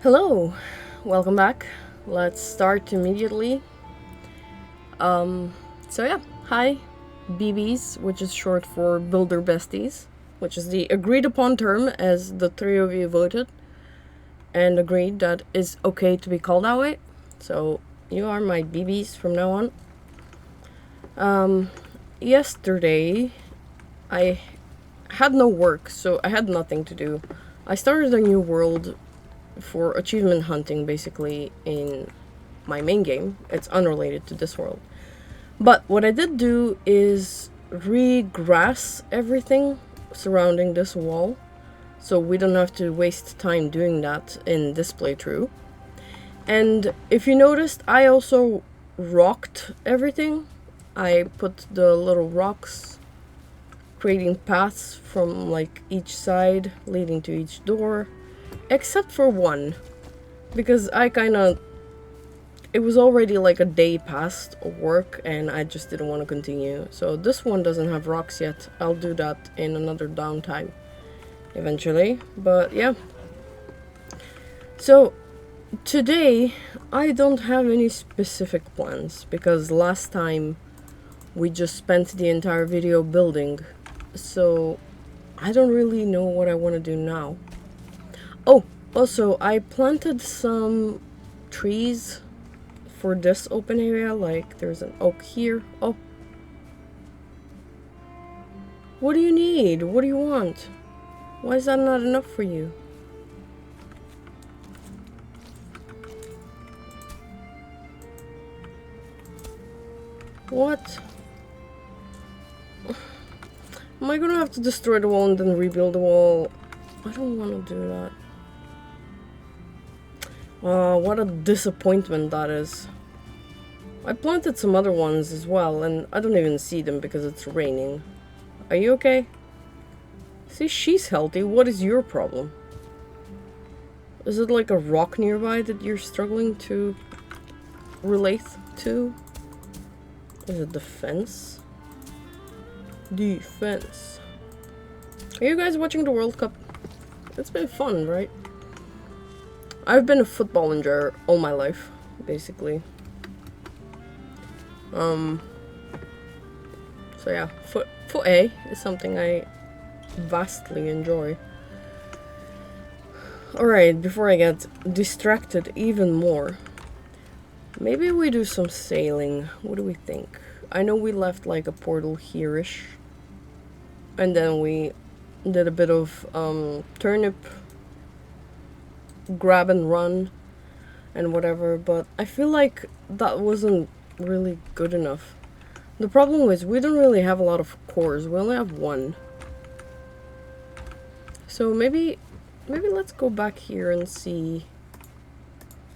Hello, welcome back. Let's start immediately. So yeah, hi, BBs, which is short for Builder Besties, which is the agreed upon term as the three of you voted and agreed that is okay to be called that way. So you are my BBs from now on. Yesterday I had no work, so I had nothing to do. I started a new world for achievement hunting, basically, in my main game. It's unrelated to this world. But what I did do is re-grass everything surrounding this wall, so we don't have to waste time doing that in this playthrough. And if you noticed, I also rocked everything. I put the little rocks, creating paths from like each side leading to each door. Except for one, because it was already like a day past work and I just didn't want to continue. So this one doesn't have rocks yet. I'll do that in another downtime eventually. But yeah. So today I don't have any specific plans because last time we just spent the entire video building. So I don't really know what I want to do now. Oh, also, I planted some trees for this open area, like there's an oak here. Oh. What do you need? What do you want? Why is that not enough for you? What? Am I gonna have to destroy the wall and then rebuild the wall? I don't want to do that. What a disappointment that is. I planted some other ones as well, and I don't even see them because it's raining. Are you okay? See, she's healthy. What is your problem? Is it like a rock nearby that you're struggling to relate to? Is it the fence? Defense. Are you guys watching the World Cup? It's been fun, right? I've been a football enjoyer all my life, basically. So yeah, foot A is something I vastly enjoy. Alright, before I get distracted even more, maybe we do some sailing. What do we think? I know we left like a portal here-ish, and then we did a bit of turnip grab and run and whatever, but I feel like that wasn't really good enough. The problem is we don't really have a lot of cores. We only have one. So maybe let's go back here and see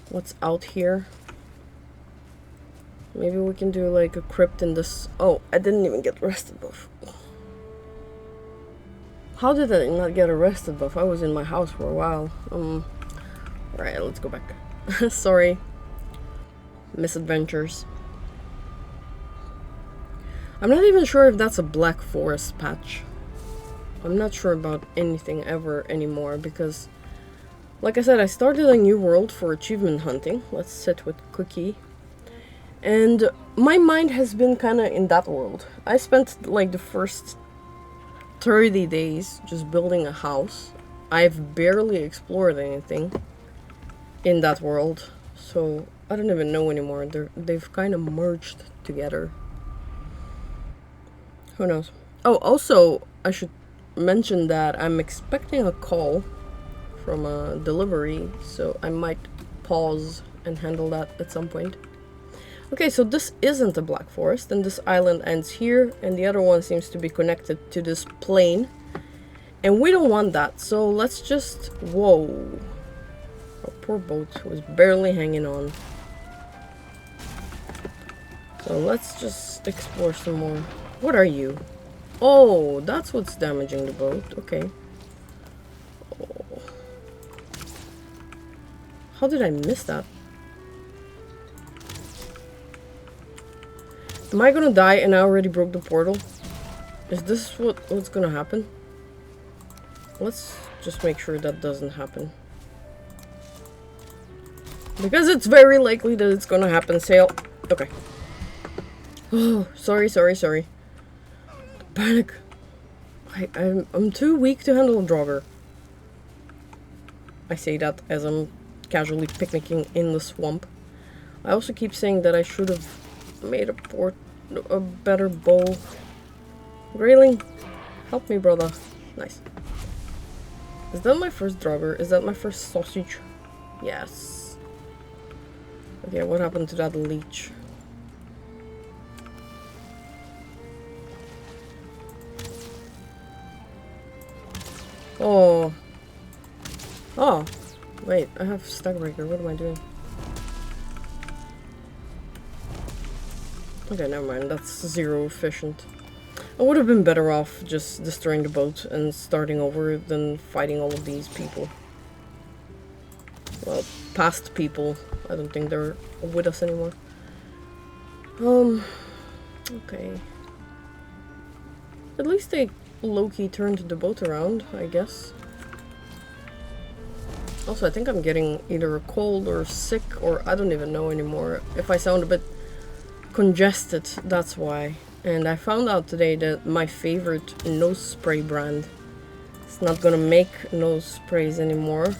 what's out here. Maybe we can do like a crypt in this. Oh, I didn't even get rested buff. How did I not get a rested buff? I was in my house for a while. Alright, let's go back. Sorry. Misadventures. I'm not even sure if that's a Black Forest patch. I'm not sure about anything ever anymore because, like I said, I started a new world for achievement hunting. Let's sit with Cookie. And my mind has been kind of in that world. I spent like the first 30 days just building a house. I've barely explored anything in that world, so I don't even know anymore. They've kind of merged together. Who knows? Oh, also, I should mention that I'm expecting a call from a delivery, so I might pause and handle that at some point. Okay, so this isn't a Black Forest, and this island ends here, and the other one seems to be connected to this plain. And we don't want that, so let's just... Whoa. Our poor boat was barely hanging on. So let's just explore some more. What are you? Oh, that's what's damaging the boat. Okay. Oh. How did I miss that? Am I gonna die and I already broke the portal? Is this what's gonna happen? Let's just make sure that doesn't happen. Because it's very likely that it's gonna happen, Sail. Okay. Oh, sorry. Panic. I'm too weak to handle a Draugr. I say that as I'm casually picnicking in the swamp. I also keep saying that I should have made a better bow. Grayling, help me, brother. Nice. Is that my first Draugr? Is that my first sausage? Yes. Okay, what happened to that leech? Oh. Oh. Wait, I have Stagbreaker. What am I doing? Okay, never mind. That's zero efficient. I would have been better off just destroying the boat and starting over than fighting all of these people. Well, past people. I don't think they're with us anymore. Okay. At least they low-key turned the boat around, I guess. Also, I think I'm getting either a cold or sick, or I don't even know anymore. If I sound a bit congested, that's why. And I found out today that my favorite nose spray brand is not gonna make nose sprays anymore.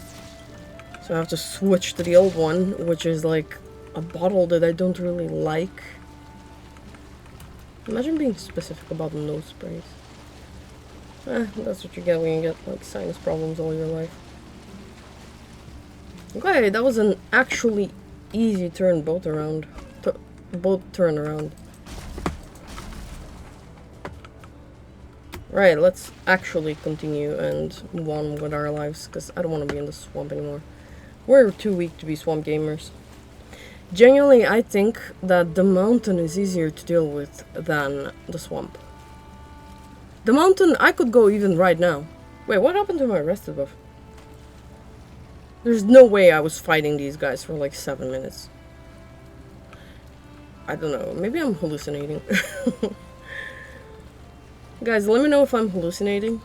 So I have to switch to the old one, which is like a bottle that I don't really like. Imagine being specific about nose sprays. That's what you get when you get like sinus problems all your life. Okay, that was an actually easy boat turn around. Right, let's actually continue and move on with our lives, because I don't want to be in the swamp anymore. We're too weak to be swamp gamers. Genuinely, I think that the mountain is easier to deal with than the swamp. The mountain, I could go even right now. Wait, what happened to my rested buff? There's no way I was fighting these guys for like 7 minutes. I don't know, maybe I'm hallucinating. Guys, let me know if I'm hallucinating.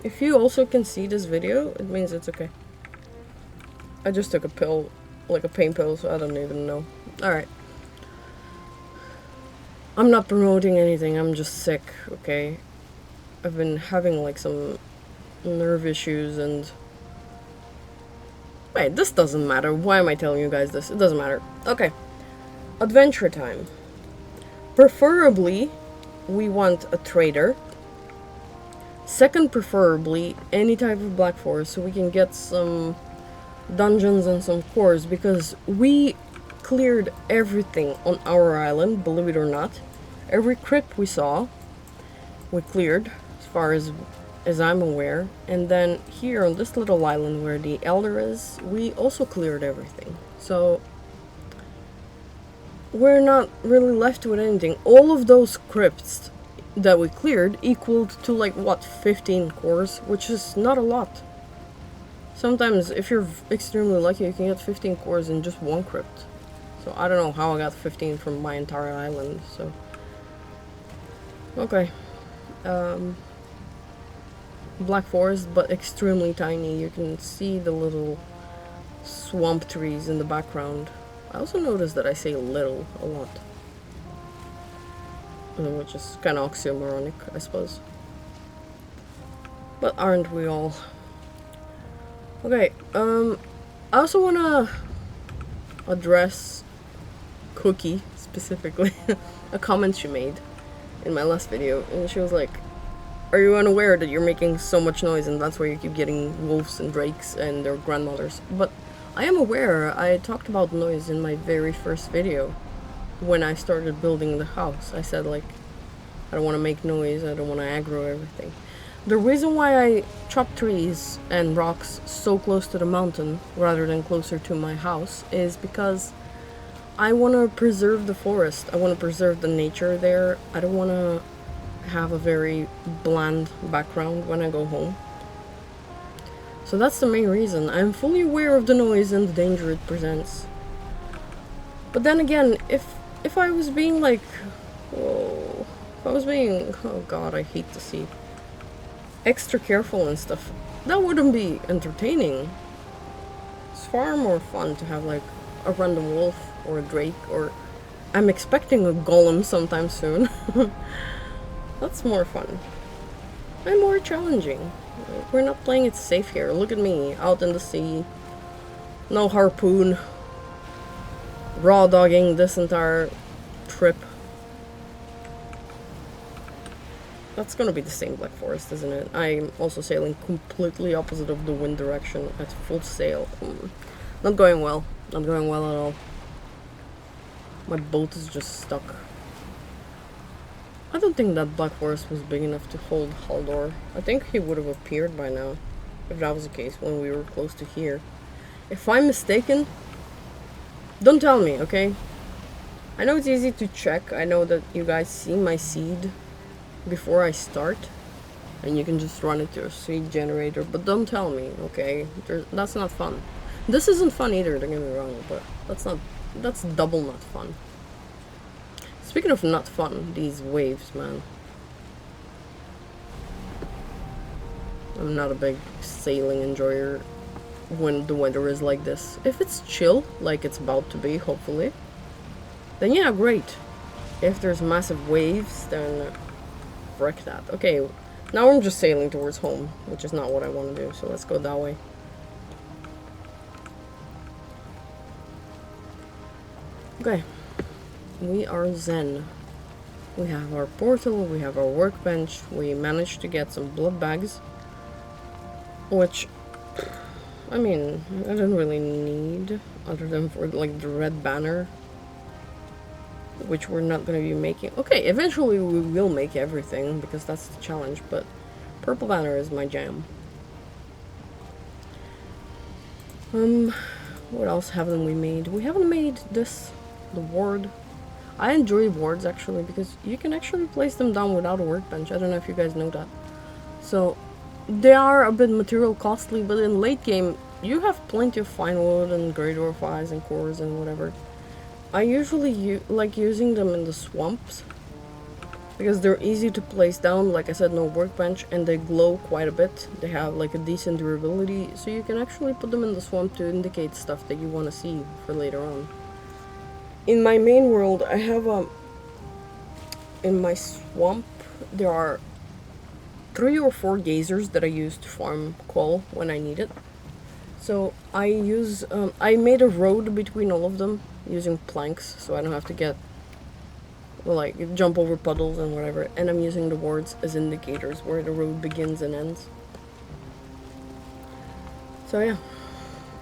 If you also can see this video, it means it's okay. I just took a pill, like a pain pill, so I don't even know. Alright. I'm not promoting anything, I'm just sick, okay? I've been having like some nerve issues and... Wait, this doesn't matter. Why am I telling you guys this? It doesn't matter. Okay. Adventure time. Preferably, we want a trader. Second, preferably, any type of black forest so we can get some dungeons and some cores, because we cleared everything on our island, believe it or not. Every crypt we saw, we cleared, as far as I'm aware. And then here on this little island where the Elder is, we also cleared everything. So we're not really left with anything. All of those crypts that we cleared equaled to like, what, 15 cores, which is not a lot. Sometimes, if you're extremely lucky, you can get 15 cores in just one crypt. So I don't know how I got 15 from my entire island, so... Okay. Black forest, but extremely tiny. You can see the little swamp trees in the background. I also noticed that I say little a lot. Which is kind of oxymoronic, I suppose. But aren't we all? Okay, I also want to address Cookie, specifically, a comment she made in my last video, and she was like, are you unaware that you're making so much noise and that's why you keep getting wolves and drakes and their grandmothers? But I am aware. I talked about noise in my very first video when I started building the house. I said, like, I don't want to make noise, I don't want to aggro everything. The reason why I chop trees and rocks so close to the mountain rather than closer to my house is because I want to preserve the forest. I want to preserve the nature there. I don't want to have a very bland background when I go home. So that's the main reason. I'm fully aware of the noise and the danger it presents. But then again, if I was being like, oh god, I hate to see, extra careful and stuff, that wouldn't be entertaining. It's far more fun to have like a random wolf or a drake, or I'm expecting a golem sometime soon. That's more fun and more challenging. We're not playing it safe here. Look at me, out in the sea. No harpoon. Raw dogging this entire trip. That's gonna be the same Black Forest, isn't it? I'm also sailing completely opposite of the wind direction at full sail. Not going well. Not going well at all. My boat is just stuck. I don't think that Black Forest was big enough to hold Haldor. I think he would have appeared by now, if that was the case, when we were close to here. If I'm mistaken, don't tell me, okay? I know it's easy to check. I know that you guys see my seed before I start, and you can just run it to a seed generator, but don't tell me, okay? That's not fun. This isn't fun either, don't get me wrong, but that's double not fun. Speaking of not fun, these waves, man. I'm not a big sailing enjoyer when the weather is like this. If it's chill, like it's about to be, hopefully, then yeah, great. If there's massive waves, then frick that. Okay, now I'm just sailing towards home, which is not what I want to do, so let's go that way. Okay, we are zen. We have our portal, we have our workbench, we managed to get some blood bags, which, I mean, I don't really need, other than for like the red banner, which we're not going to be making. Okay, eventually we will make everything, because that's the challenge, but purple banner is my jam. What else haven't we made? We haven't made this, the ward. I enjoy wards actually, because you can actually place them down without a workbench. I don't know if you guys know that. So they are a bit material costly, but in late game you have plenty of fine wood and great orphies and cores and whatever. I usually like using them in the swamps because they're easy to place down. Like I said, no workbench, and they glow quite a bit. They have like a decent durability, so you can actually put them in the swamp to indicate stuff that you want to see for later on. In my main world, I have in my swamp there are 3 or 4 geysers that I use to farm coal when I need it. So I use I made a road between all of them using planks, so I don't have to get like jump over puddles and whatever, and I'm using the wards as indicators where the road begins and ends. So yeah.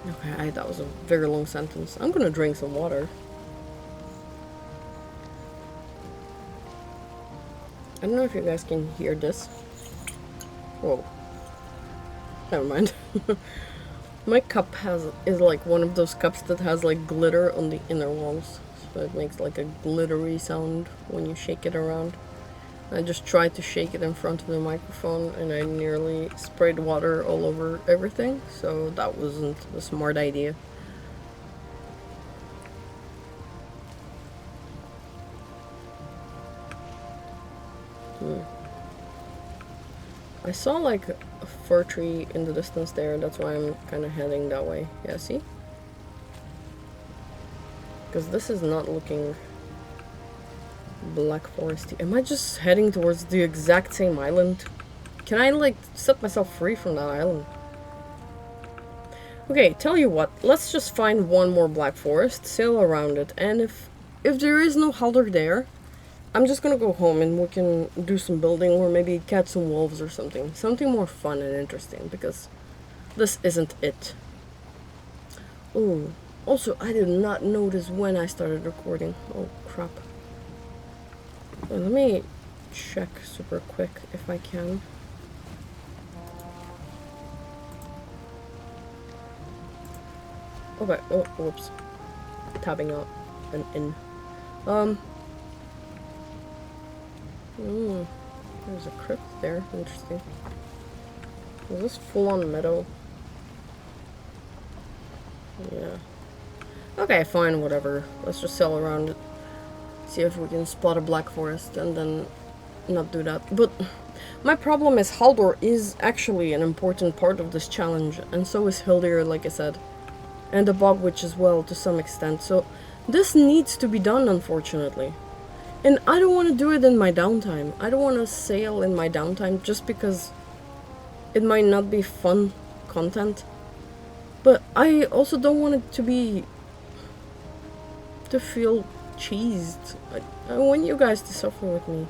Okay, that was a very long sentence. I'm gonna drink some water. I don't know if you guys can hear this. Whoa. Never mind. My cup is like one of those cups that has like glitter on the inner walls. So it makes like a glittery sound when you shake it around. I just tried to shake it in front of the microphone and I nearly sprayed water all over everything. So that wasn't a smart idea. I saw like a fir tree in the distance there, that's why I'm kind of heading that way. Yeah, see? Because this is not looking Black Foresty. Am I just heading towards the exact same island? Can I like set myself free from that island? Okay, tell you what, let's just find one more Black Forest, sail around it, and if there is no Halder there, I'm just gonna go home and we can do some building or maybe catch some wolves or something. Something more fun and interesting, because this isn't it. Oh, also I did not notice when I started recording. Oh crap. Well, let me check super quick if I can. Okay, oh, whoops. Tabbing out and in. There's a crypt there. Interesting. Is this full-on meadow? Yeah. Okay, fine, whatever. Let's just sail around it. See if we can spot a Black Forest and then not do that. But my problem is Haldor is actually an important part of this challenge, and so is Hildir, like I said. and the bog witch as well to some extent. So this needs to be done, unfortunately. And I don't want to do it in my downtime. I don't want to sail in my downtime just because it might not be fun content. But I also don't want it to feel cheesed. I want you guys to suffer with me.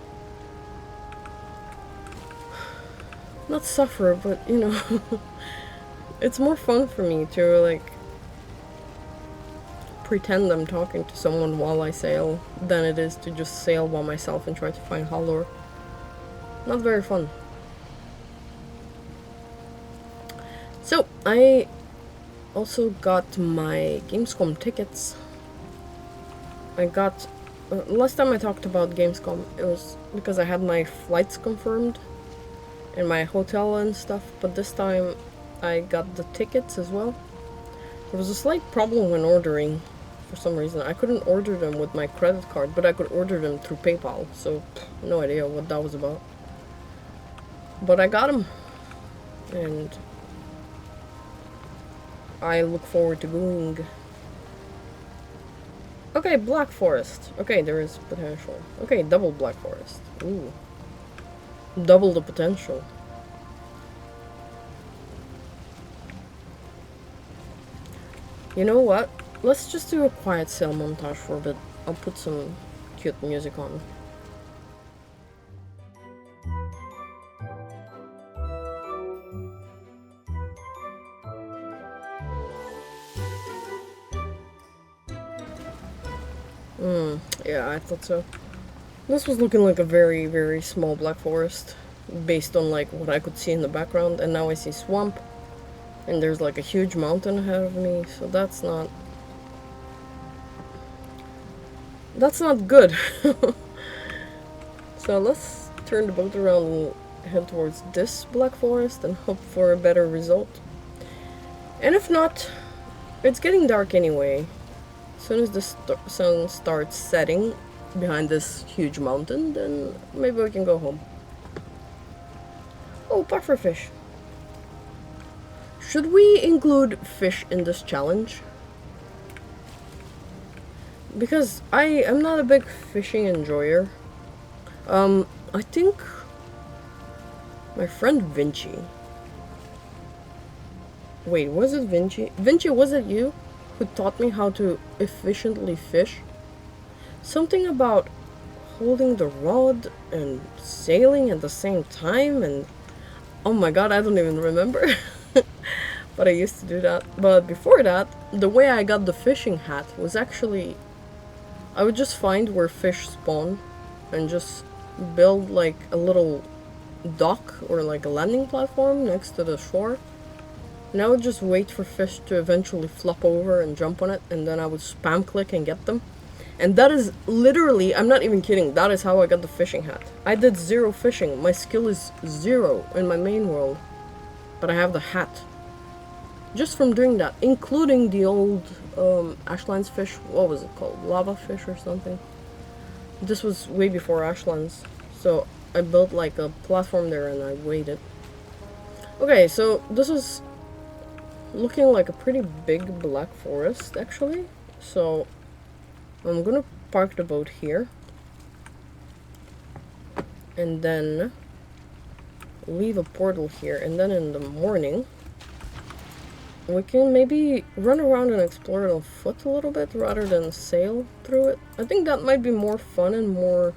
Not suffer, but you know, it's more fun for me to like pretend I'm talking to someone while I sail than it is to just sail by myself and try to find Haldor. Not very fun. So I also got my Gamescom tickets. I got last time I talked about Gamescom, it was because I had my flights confirmed and my hotel and stuff, but this time I got the tickets as well. There was a slight problem when ordering for some reason. I couldn't order them with my credit card, but I could order them through PayPal, so no idea what that was about. But I got them, and I look forward to going. Okay, Black Forest. Okay, there is potential. Okay, double Black Forest. Ooh. Double the potential. You know what? Let's just do a quiet sail montage for a bit. I'll put some cute music on. Yeah, I thought so. This was looking like a very, very small Black Forest, based on like what I could see in the background, and now I see swamp, and there's like a huge mountain ahead of me, so that's not good. So let's turn the boat around and head towards this Black Forest and hope for a better result. And if not, it's getting dark anyway. As soon as the sun starts setting behind this huge mountain, then maybe we can go home. Oh, pufferfish. Should we include fish in this challenge? Because I am not a big fishing enjoyer. I think my friend Vinci. Wait, was it Vinci? Vinci, was it you who taught me how to efficiently fish? Something about holding the rod and sailing at the same time, and oh my god, I don't even remember. But I used to do that. But before that, the way I got the fishing hat was actually, I would just find where fish spawn and just build like a little dock or like a landing platform next to the shore. And I would just wait for fish to eventually flop over and jump on it, and then I would spam click and get them. And that is literally, I'm not even kidding, that is how I got the fishing hat. I did 0 fishing. My skill is 0 in my main world. But I have the hat. Just from doing that, including the old Ashlands fish. What was it called? Lava fish or something? This was way before Ashlands. So I built like a platform there and I waited. Okay, so this is looking like a pretty big Black Forest actually. So I'm gonna park the boat here and then leave a portal here, and then in the morning we can maybe run around and explore it on foot a little bit rather than sail through it. I think that might be more fun and more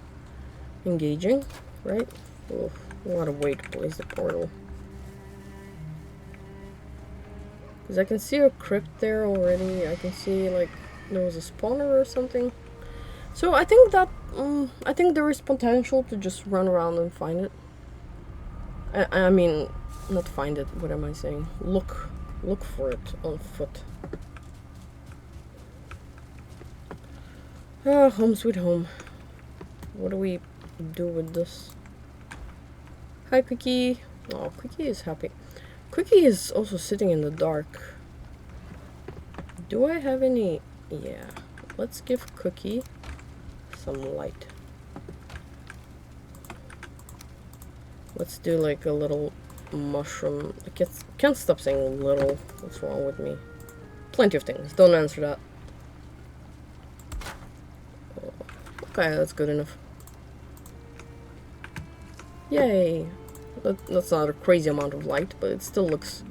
engaging, right? Oh, a lot of weight to place the portal. Because I can see a crypt there already. I can see like there was a spawner or something. So I think that I think there is potential to just run around and find it. I mean, not find it. What am I saying? Look for it on foot. Ah, home sweet home. What do we do with this? Hi, Quickie. Oh, Quickie is happy. Quickie is also sitting in the dark. Do I have any? Yeah. Let's give Cookie some light. Let's do like a little mushroom. I can't stop saying little. What's wrong with me? Plenty of things. Don't answer that. Okay, that's good enough. Yay! That's not a crazy amount of light, but it still looks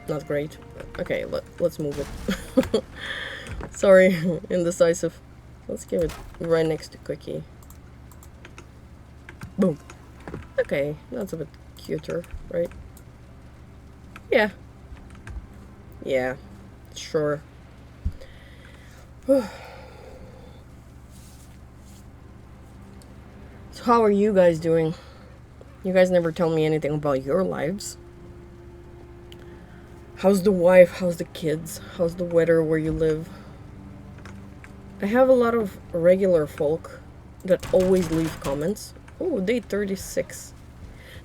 not great. Okay, let's move it. Sorry, indecisive. Let's give it right next to Cookie. Boom. Okay, that's a bit cuter, right? Yeah. Yeah, sure. So how are you guys doing? You guys never tell me anything about your lives. How's the wife? How's the kids? How's the weather where you live? I have a lot of regular folk that always leave comments. Oh, date 36.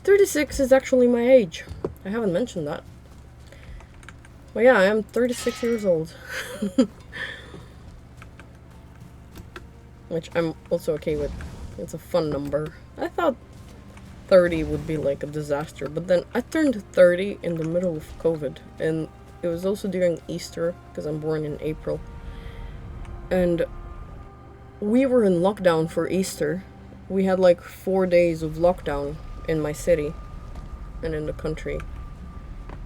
36 is actually my age. I haven't mentioned that. Well, yeah, I am 36 years old. Which I'm also okay with. It's a fun number. I thought 30 would be like a disaster, but then I turned 30 in the middle of COVID, and it was also during Easter, because I'm born in April. And we were in lockdown for Easter. We had like 4 days of lockdown in my city and in the country.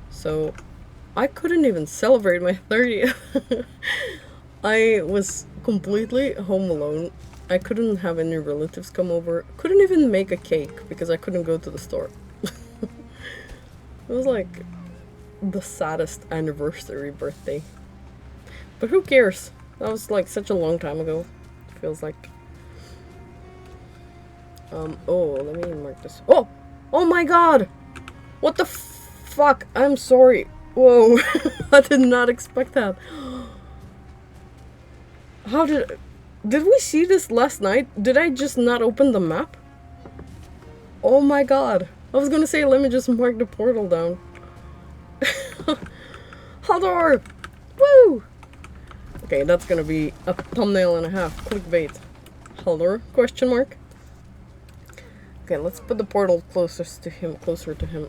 So I couldn't even celebrate my 30th. I was completely home alone. I couldn't have any relatives come over. Couldn't even make a cake because I couldn't go to the store. It was like the saddest anniversary birthday. But who cares? That was like such a long time ago. It feels like. Oh, let me mark this. Oh! Oh my god! What the fuck? I'm sorry. Whoa. I did not expect that. How did we see this last night? Did I just not open the map? Oh my god. I was gonna say, let me just mark the portal down. Haldor! Woo! Okay, that's gonna be a thumbnail and a half. Clickbait. Haldor? Question mark. Okay, let's put the portal closer to him.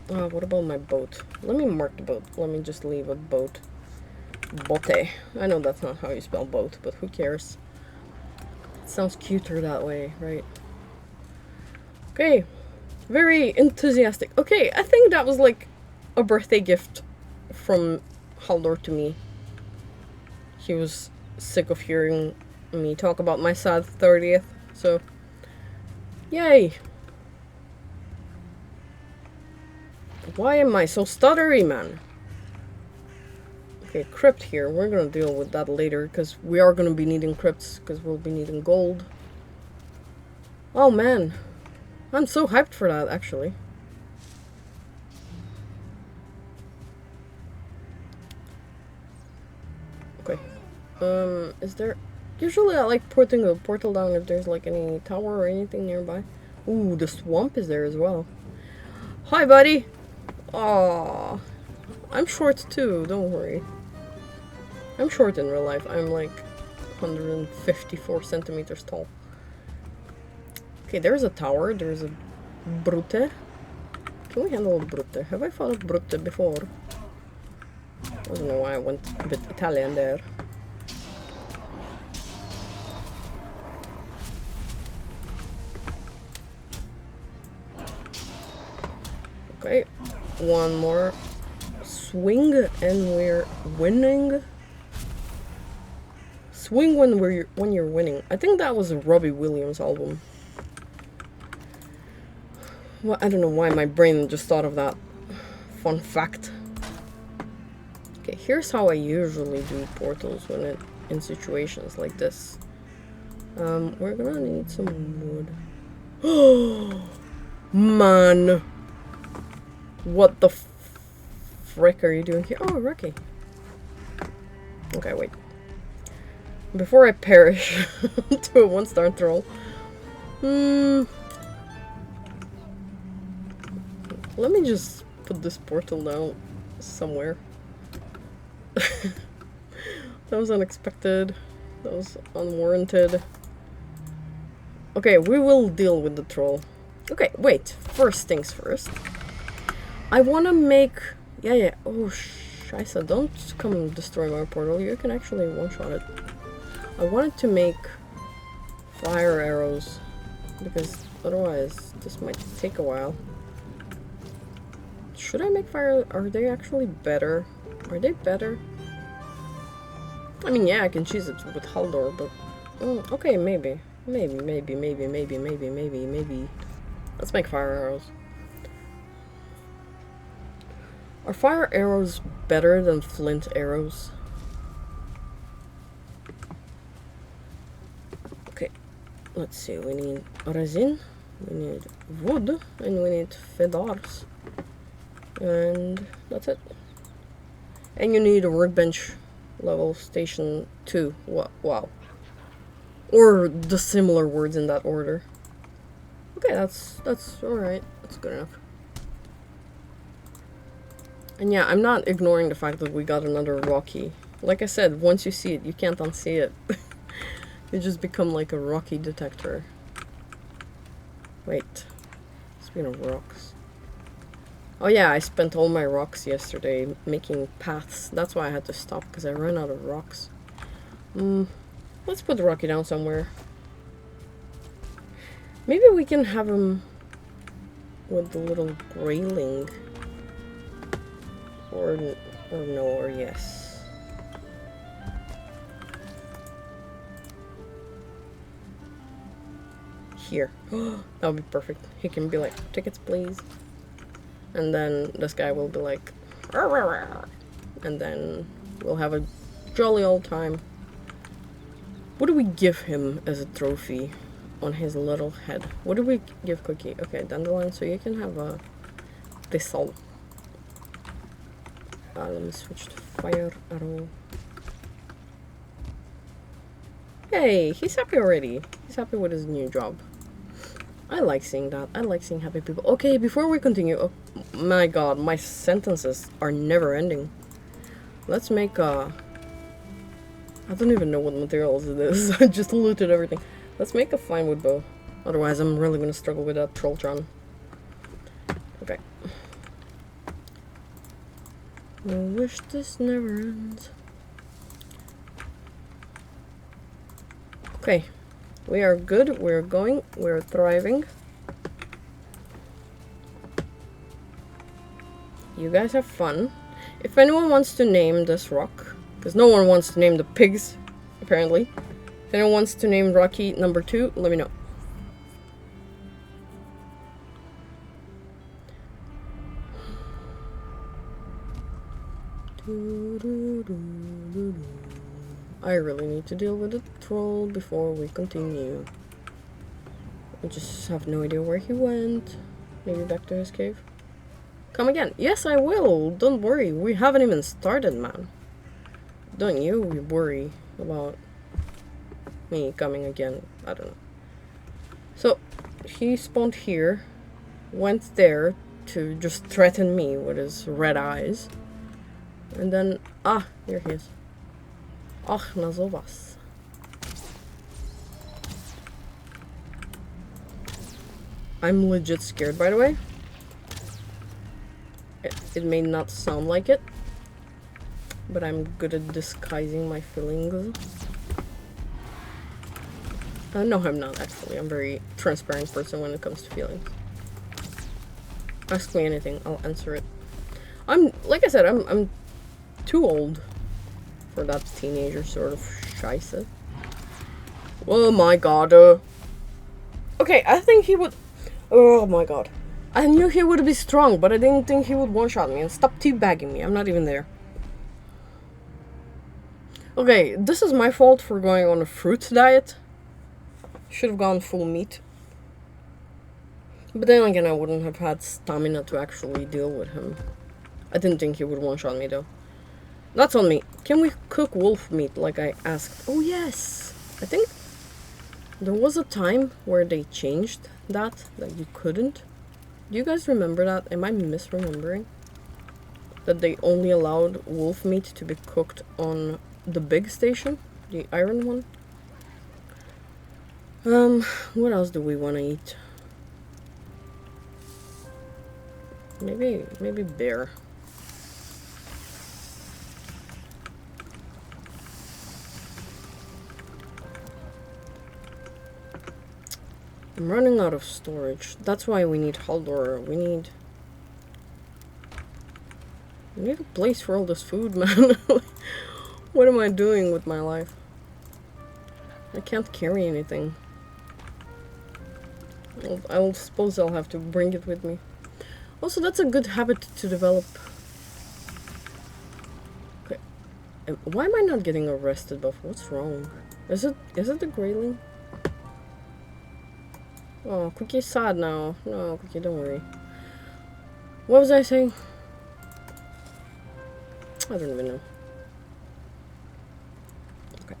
Oh, what about my boat? Let me mark the boat. Let me just leave a boat. Bote. I know that's not how you spell boat, but who cares? It sounds cuter that way, right? Okay. Very enthusiastic. Okay, I think that was like a birthday gift from Haldor to me. He was sick of hearing me talk about my sad 30th, so yay! Why am I so stuttery, man? Okay, crypt here. We're gonna deal with that later, because we are gonna be needing crypts, because we'll be needing gold. Oh man, I'm so hyped for that, actually. Okay. Is there... Usually I like putting a portal down if there's like any tower or anything nearby. Ooh, the swamp is there as well. Hi, buddy! Aww. I'm short too, don't worry. I'm short in real life. I'm like 154 centimeters tall. Okay, there's a tower. There's a brute. Can we handle a brute? Have I fought a brute before? I don't know why I went a bit Italian there. Okay, one more swing and we're winning. Swing when you're winning. I think that was a Robbie Williams album. Well, I don't know why my brain just thought of that. Fun fact. Okay, here's how I usually do portals when in situations like this. We're gonna need some wood. Oh man. What the frick are you doing here? Oh, Rocky. Okay, wait. Before I perish to a 1-star troll. Let me just put this portal down somewhere. That was unexpected. That was unwarranted. Okay, we will deal with the troll. Okay, wait. First things first. I want to make... Yeah. Oh, Scheiße, don't come destroy my portal. You can actually one-shot it. I wanted to make fire arrows, because otherwise this might take a while. Should I make fire? Are they actually better? Are they better? I mean, yeah, I can choose it with Haldor, but... okay, maybe. Maybe. Let's make fire arrows. Are fire arrows better than flint arrows? Okay, let's see. We need resin, we need wood, and we need feathers. And that's it. And you need a workbench level station 2. Wow. Or the similar words in that order. Okay, that's alright. That's good enough. And yeah, I'm not ignoring the fact that we got another rocky. Like I said, once you see it, you can't unsee it. You just become like a rocky detector. Wait. Speaking of rocks. Oh yeah, I spent all my rocks yesterday making paths. That's why I had to stop, because I ran out of rocks. Let's put the rocky down somewhere. Maybe we can have him with the little railing. Or no, or yes. Here. That would be perfect. He can be like, tickets please. And then this guy will be like, "Arr, arr, arr." And then we'll have a jolly old time. What do we give him as a trophy on his little head? What do we give Cookie? Okay, dandelion, so you can have a thistle. Let me switch to fire arrow. Hey, he's happy already. He's happy with his new job. I like seeing that. I like seeing happy people. Okay, before we continue, oh my god, my sentences are never ending. Let's make a... I don't even know what materials it is. I just looted everything. Let's make a fine wood bow. Otherwise, I'm really gonna struggle with that Trolltron. Okay. I wish this never ends. Okay. We are good, we're going, we're thriving. You guys have fun. If anyone wants to name this rock, because no one wants to name the pigs, apparently. If anyone wants to name Rocky number 2, let me know. I really need to deal with the troll before we continue. I just have no idea where he went. Maybe back to his cave. Come again. Yes, I will. Don't worry. We haven't even started, man. Don't you worry about me coming again. I don't know. So, he spawned here. Went there to just threaten me with his red eyes. And then... ah, here he is. Ach, na sowas. I'm legit scared, by the way. It may not sound like it, but I'm good at disguising my feelings. No, I'm not, actually. I'm a very transparent person when it comes to feelings. Ask me anything, I'll answer it. Like I said, I'm too old for that teenager sort of scheisse. Oh my god. Okay, I think he would... oh my god. I knew he would be strong, but I didn't think he would one-shot me. And stop teabagging me, I'm not even there. Okay, this is my fault for going on a fruit diet. Should have gone full meat. But then again, I wouldn't have had stamina to actually deal with him. I didn't think he would one-shot me though. That's on me. Can we cook wolf meat like I asked? Oh yes! I think there was a time where they changed that you couldn't. Do you guys remember that? Am I misremembering? That they only allowed wolf meat to be cooked on the big station? The iron one? What else do we want to eat? Maybe bear. I'm running out of storage. That's why we need Haldor. We need a place for all this food, man. What am I doing with my life? I can't carry anything. I suppose I'll have to bring it with me. Also, that's a good habit to develop. Okay. Why am I not getting arrested, Buff? What's wrong? Is it the grayling? Oh, Cookie's sad now. No, Cookie, don't worry. What was I saying? I don't even know. Okay.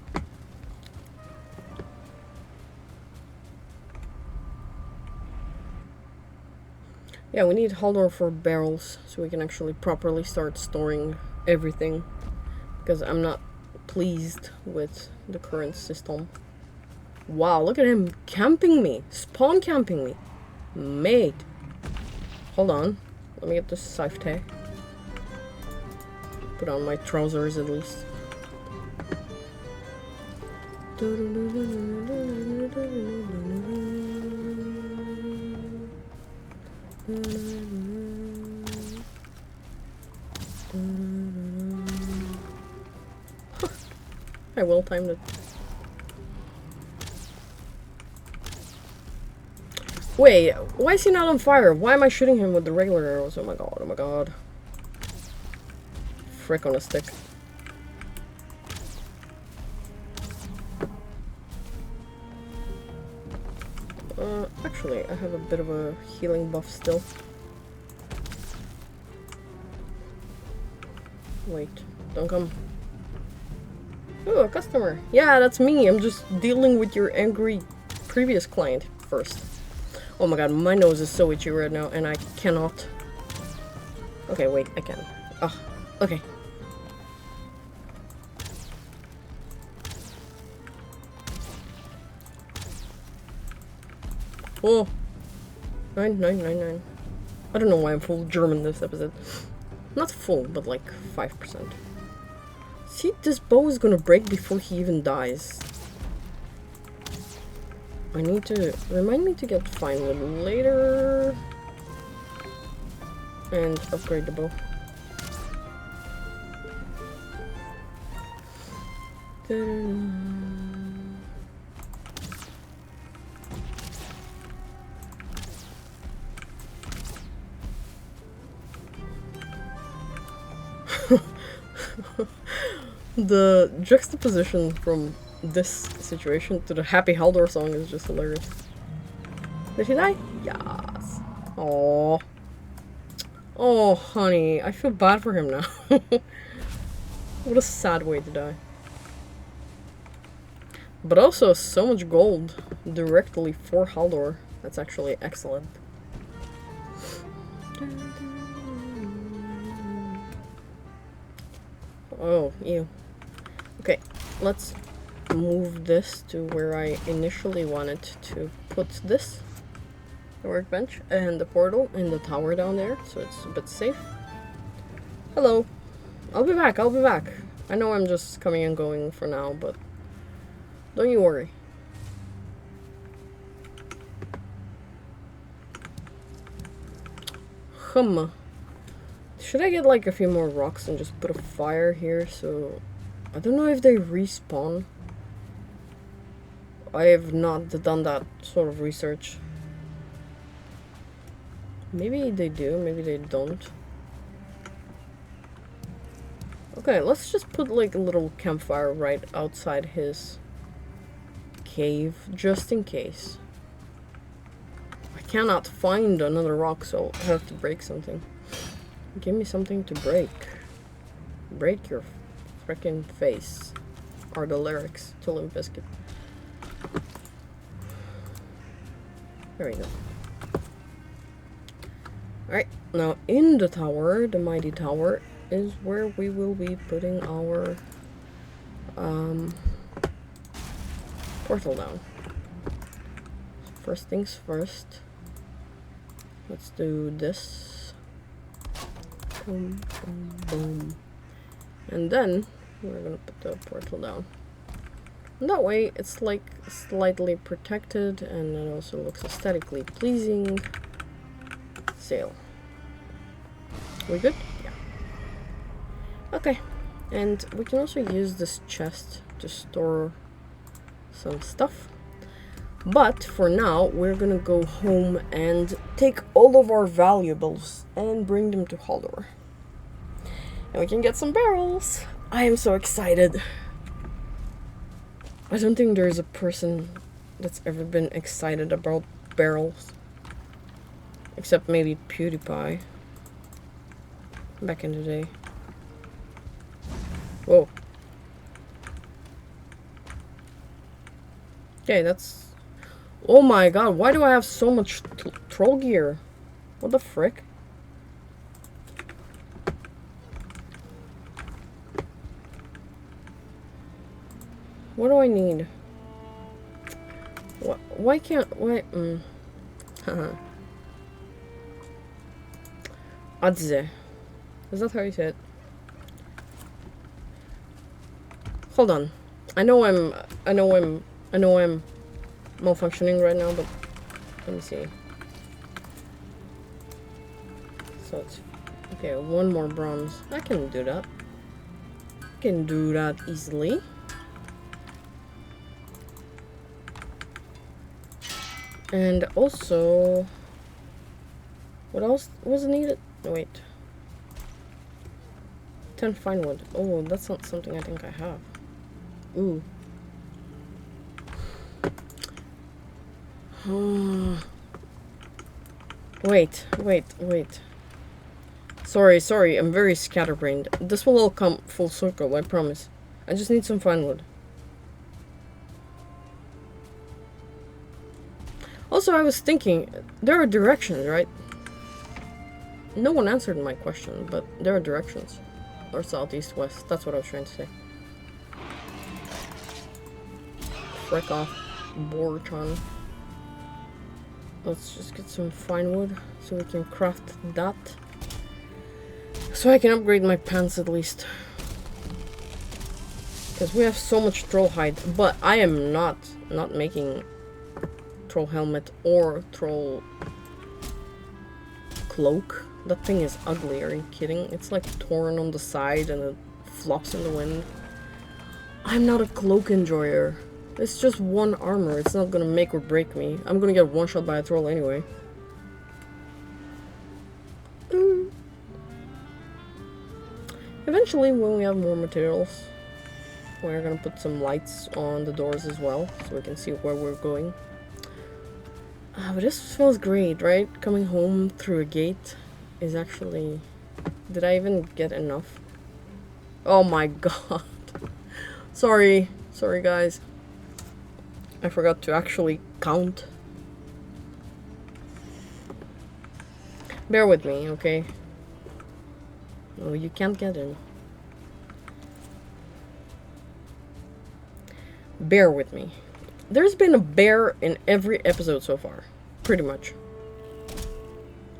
Yeah, we need Haldor for barrels so we can actually properly start storing everything. Because I'm not pleased with the current system. Wow, look at him camping me. Spawn camping me. Mate. Hold on. Let me get this safety. Put on my trousers at least. I well timed it. Wait, why is he not on fire? Why am I shooting him with the regular arrows? Oh my god, oh my god. Frick on a stick. Actually, I have a bit of a healing buff still. Wait, don't come. Ooh, a customer. Yeah, that's me. I'm just dealing with your angry previous client first. Oh my god, my nose is so itchy right now, and I cannot. Okay, wait, I can. Ah, okay. Oh, 9999. I don't know why I'm full German this episode. Not full, but like 5%. See, this bow is gonna break before he even dies. I need to remind me to get fine wood later and upgrade the bow. The juxtaposition from this situation to the Happy Haldor song is just hilarious. Did he die? Yes. Oh. Oh, honey. I feel bad for him now. What a sad way to die. But also so much gold directly for Haldor. That's actually excellent. Oh, ew. Okay, let's move this to where I initially wanted to put this. The workbench and the portal in the tower down there, so it's a bit safe. Hello. I'll be back, I'll be back. I know I'm just coming and going for now, but don't you worry. Should I get like a few more rocks and just put a fire here? So I don't know if they respawn. I have not done that sort of research. Maybe they do, maybe they don't. Okay, let's just put like a little campfire right outside his cave, just in case. I cannot find another rock, so I have to break something. Give me something to break. Break your frickin' face. Are the lyrics to Limp Bizkit. There we go. Alright, now in the tower, the mighty tower, is where we will be putting our portal down. First things first. Let's do this. Boom, boom, boom. And then we're gonna put the portal down. And that way it's like slightly protected and it also looks aesthetically pleasing. Sale. We good? Yeah. Okay. And we can also use this chest to store some stuff. But for now, we're gonna go home and take all of our valuables and bring them to Haldor. And we can get some barrels. I am so excited. I don't think there's a person that's ever been excited about barrels. Except maybe PewDiePie. Back in the day. Whoa. Okay, that's... Oh my god, why do I have so much troll gear? What the frick? What do I need? What? Why can't... Why... Haha. Adze. Is that how you say it? Hold on. I know I'm malfunctioning right now, but let me see. So it's okay, one more bronze. I can do that. I can do that easily. And also, what else was needed? Oh, wait. 10 fine wood. Oh, that's not something I think I have. Ooh. Wait. Sorry, I'm very scatterbrained. This will all come full circle, I promise. I just need some fine wood. Also, I was thinking, there are directions, right? No one answered my question, but there are directions. Or south, east, west. That's what I was trying to say. Frick off, Borchan. Let's just get some fine wood so we can craft that. So I can upgrade my pants at least. Because we have so much troll hide. But I am not making troll helmet or troll cloak. That thing is ugly, are you kidding? It's like torn on the side and it flops in the wind. I'm not a cloak enjoyer. It's just one armor. It's not gonna make or break me. I'm gonna get one shot by a troll anyway. Eventually, when we have more materials, we're gonna put some lights on the doors as well, so we can see where we're going. But this feels great, right? Coming home through a gate is actually... Did I even get enough? Oh my god. Sorry guys. I forgot to actually count. Bear with me, okay? No, you can't get in. Bear with me. There's been a bear in every episode so far. Pretty much.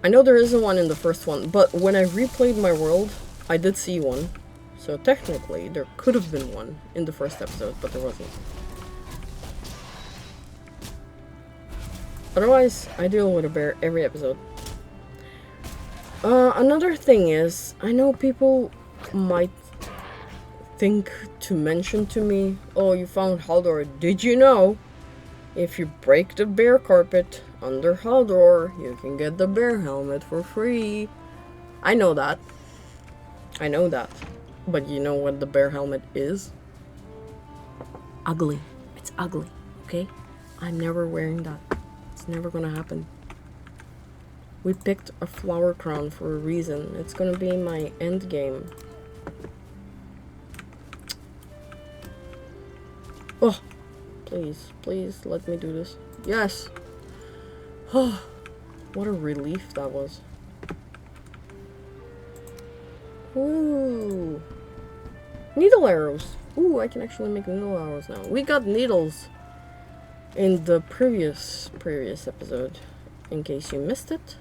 I know there isn't one in the first one, but when I replayed my world, I did see one. So technically, there could have been one in the first episode, but there wasn't. Otherwise, I deal with a bear every episode. Another thing is, I know people might think to mention to me, oh, you found Haldor. Did you know? If you break the bear carpet under Haldor, you can get the bear helmet for free. I know that. But you know what the bear helmet is? Ugly. It's ugly, okay? I'm never wearing that. It's never gonna happen. We picked a flower crown for a reason. It's gonna be my end game. Oh, please let me do this. Yes. Oh, what a relief that was. Ooh. Needle arrows. Ooh, I can actually make needle arrows now. We got needles in the previous episode, in case you missed it.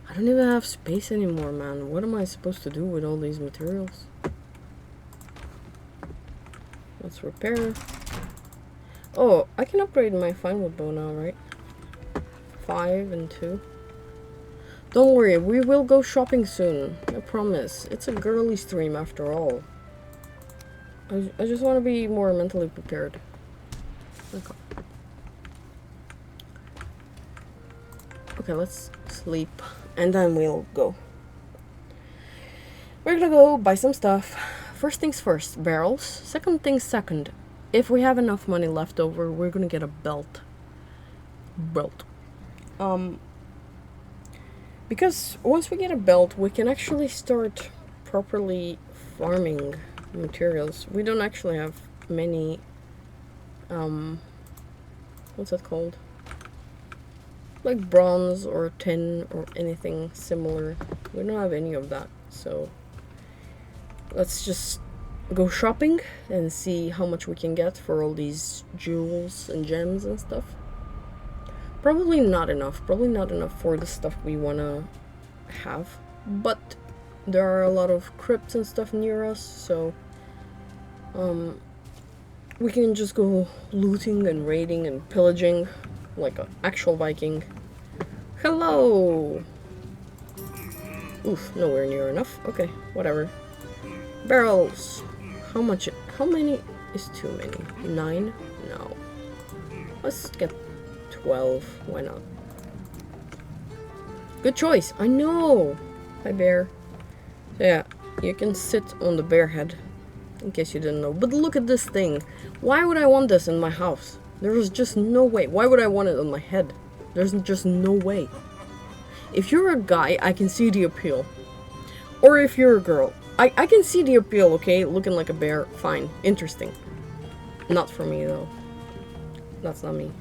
I don't even have space anymore, man. What am I supposed to do with all these materials? Let's repair. Oh, I can upgrade my fine wood bow now, right? 5 and 2. Don't worry, we will go shopping soon. I promise. It's a girly stream after all. I just want to be more mentally prepared. Okay. Okay, let's sleep. And then we'll go. We're gonna go buy some stuff. First things first, barrels. Second things second. If we have enough money left over, we're gonna get a belt. Because once we get a belt, we can actually start properly farming materials. We don't actually have many, what's that called? Like bronze or tin or anything similar. We don't have any of that, so let's just go shopping and see how much we can get for all these jewels and gems and stuff. Probably not enough for the stuff we want to have, but there are a lot of crypts and stuff near us, so we can just go looting and raiding and pillaging like an actual Viking. Hello! Oof, nowhere near enough. Okay, whatever. Barrels. How many is too many? 9? No. Let's get 12. Why not? Good choice. I know. Hi, bear. So yeah, you can sit on the bear head, in case you didn't know. But look at this thing. Why would I want this in my house? There's just no way. Why would I want it on my head? There's just no way. If you're a guy, I can see the appeal. Or if you're a girl, I can see the appeal, okay? Looking like a bear, fine. Interesting. Not for me, though. That's not me.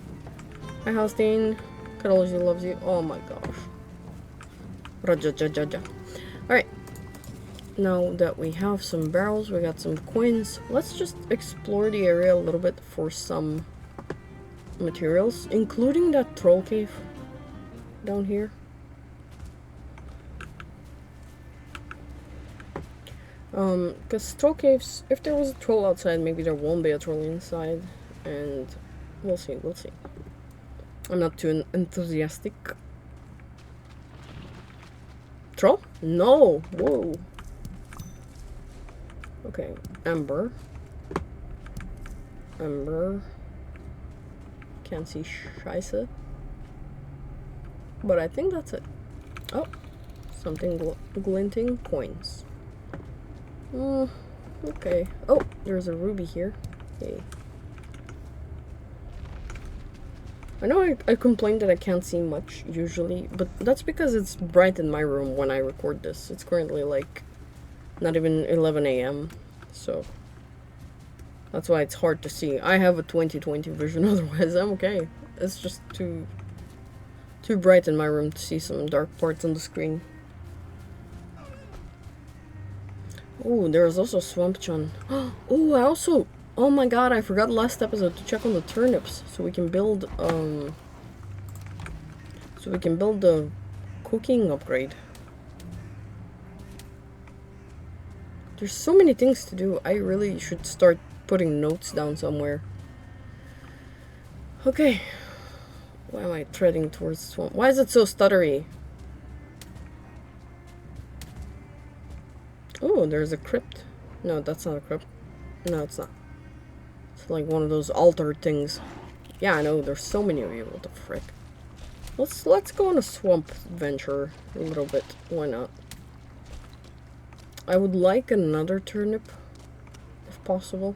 Hi, Houstein. Cuddology loves you. Oh my gosh. Rajajajaja. Alright. Now that we have some barrels, we got some coins. Let's just explore the area a little bit for some materials, including that troll cave down here. Because troll caves, if there was a troll outside, maybe there won't be a troll inside, and we'll see. I'm not too enthusiastic. Troll? No! Whoa! Okay, Ember. Can't see Scheisse. But I think that's it. Oh, something glinting. Coins. Okay. Oh, there's a ruby here. Hey. I know I complained that I can't see much usually, but that's because it's bright in my room when I record this. It's currently like not even 11 a.m. so that's why it's hard to see. I have a 20/20 vision, otherwise I'm okay. It's just too bright in my room to see some dark parts on the screen. Oh, there's also Swamp Chun. Oh, oh my god, I forgot last episode to check on the turnips, so we can build the cooking upgrade. There's so many things to do. I really should start putting notes down somewhere. Okay. Why am I treading towards the swamp? Why is it so stuttery? Oh, there's a crypt. No, that's not a crypt. No, it's not. It's like one of those altar things. Yeah, I know. There's so many of you. What the frick? Let's go on a swamp adventure a little bit. Why not? I would like another turnip, if possible,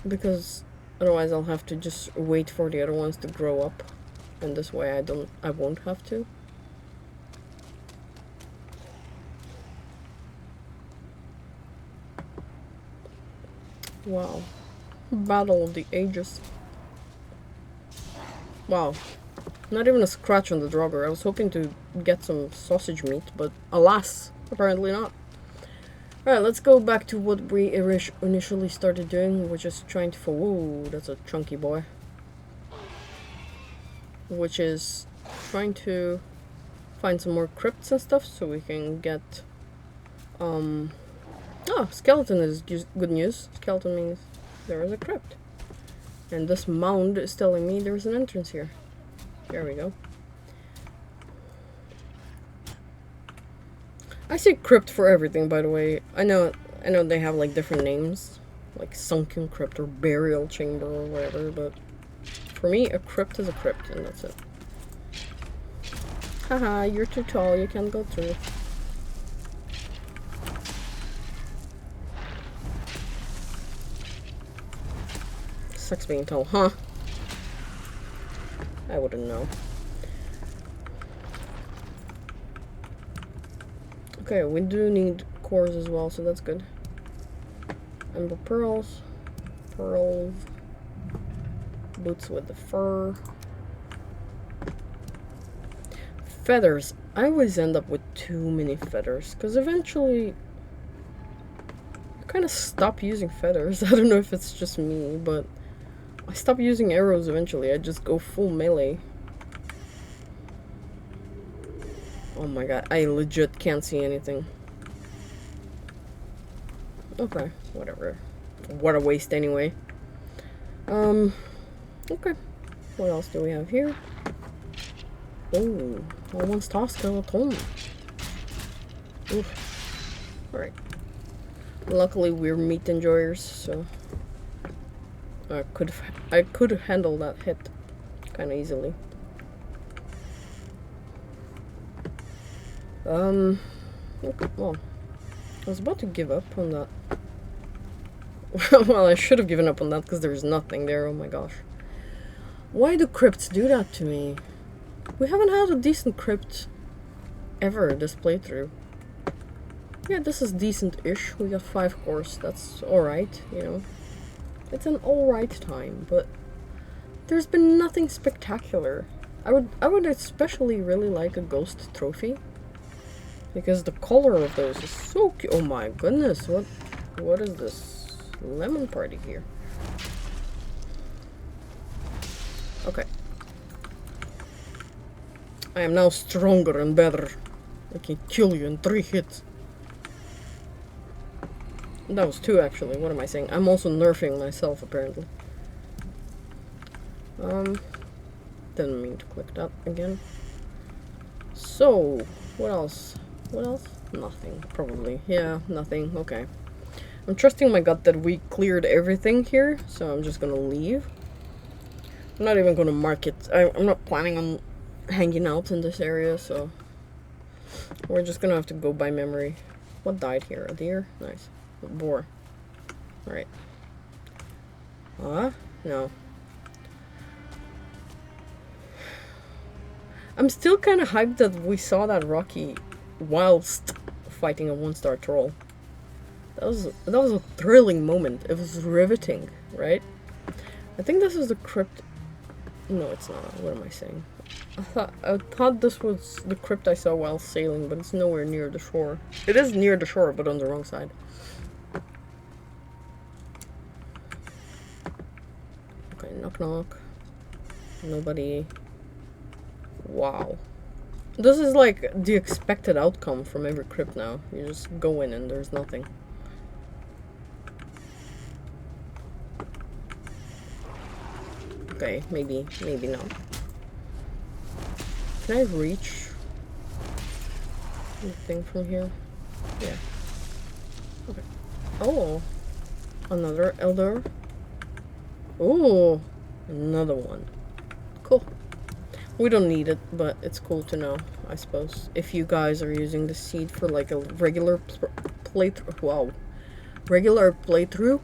because otherwise I'll have to just wait for the other ones to grow up, and this way I won't have to. Wow. Battle of the Ages. Wow. Not even a scratch on the Draugr. I was hoping to get some sausage meat, but alas, apparently not. Alright, let's go back to what we initially started doing, which is trying to... Whoa, that's a chunky boy. Which is trying to find some more crypts and stuff so we can get Oh, skeleton is just good news. Skeleton means there is a crypt. And this mound is telling me there's an entrance here. There we go. I say crypt for everything, by the way. I know they have like different names, like sunken crypt or burial chamber or whatever, but for me, a crypt is a crypt, and that's it. Haha, you're too tall, you can't go through. Sucks being tall, huh? I wouldn't know. Okay, we do need cores as well, so that's good. Ember pearls. Pearls. Boots with the fur. Feathers. I always end up with too many feathers, because eventually I kind of stop using feathers. I don't know if it's just me, but I stop using arrows eventually. I just go full melee. Oh my god, I legit can't see anything. Okay, whatever. What a waste anyway. Okay. What else do we have here? Oh, one star skeleton. Oof. Alright. Luckily we're meat enjoyers, so I could handle that hit kinda easily. Okay, well, I was about to give up on that. Well, I should have given up on that because there's nothing there, oh my gosh. Why do crypts do that to me? We haven't had a decent crypt ever this playthrough. Yeah, this is decent-ish. We got 5 cores, that's alright, you know. It's an alright time, but there's been nothing spectacular. I would especially really like a ghost trophy. Because the color of those is so cute. Oh my goodness, what is this lemon party here? Okay. I am now stronger and better. I can kill you in 3 hits. That was 2 actually, what am I saying? I'm also nerfing myself apparently. Didn't mean to click that again. So, what else? What else? Nothing, probably. Yeah, nothing. Okay. I'm trusting my gut that we cleared everything here, so I'm just gonna leave. I'm not even gonna mark it. I'm not planning on hanging out in this area, so we're just gonna have to go by memory. What died here? A deer? Nice. A boar. Alright. No. I'm still kind of hyped that we saw that Rocky whilst fighting a 1-star troll. That was a thrilling moment. It was riveting, right? I think this is the crypt. No, it's not. What am I saying? I thought this was the crypt I saw while sailing, but it's nowhere near the shore. It is near the shore, but on the wrong side. Okay, knock knock. Nobody. Wow. This is like the expected outcome from every crypt now. You just go in and there's nothing. Okay, maybe not. Can I reach anything from here? Yeah. Okay. Oh, another elder. Oh, another one. Cool. We don't need it, but it's cool to know, I suppose. If you guys are using the seed for like a regular playthrough, wow, regular playthrough,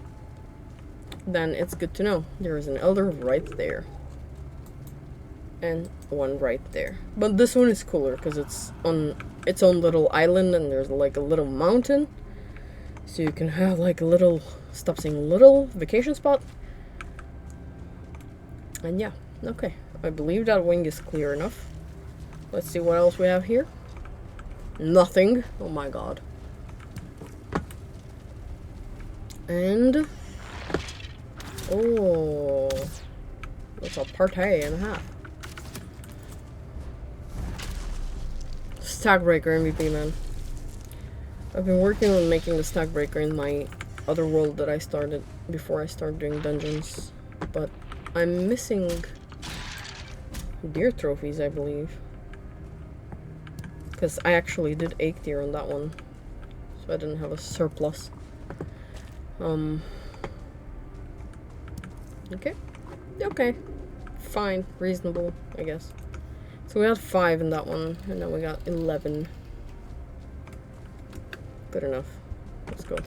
then it's good to know. There is an elder right there. And one right there. But this one is cooler because it's on its own little island and there's like a little mountain. So you can have like a little, stop saying little, vacation spot. And yeah, okay. I believe that wing is clear enough. Let's see what else we have here. Nothing. Oh my god. And oh, that's a party and a half. Stack breaker MVP, man. I've been working on making the stack breaker in my other world that I started before I started doing dungeons, but I'm missing deer trophies, I believe, because I actually did 8 deer on that one, so I didn't have a surplus. Okay, fine, reasonable, I guess. So we had 5 in that one, and then we got 11. Good enough. Let's go.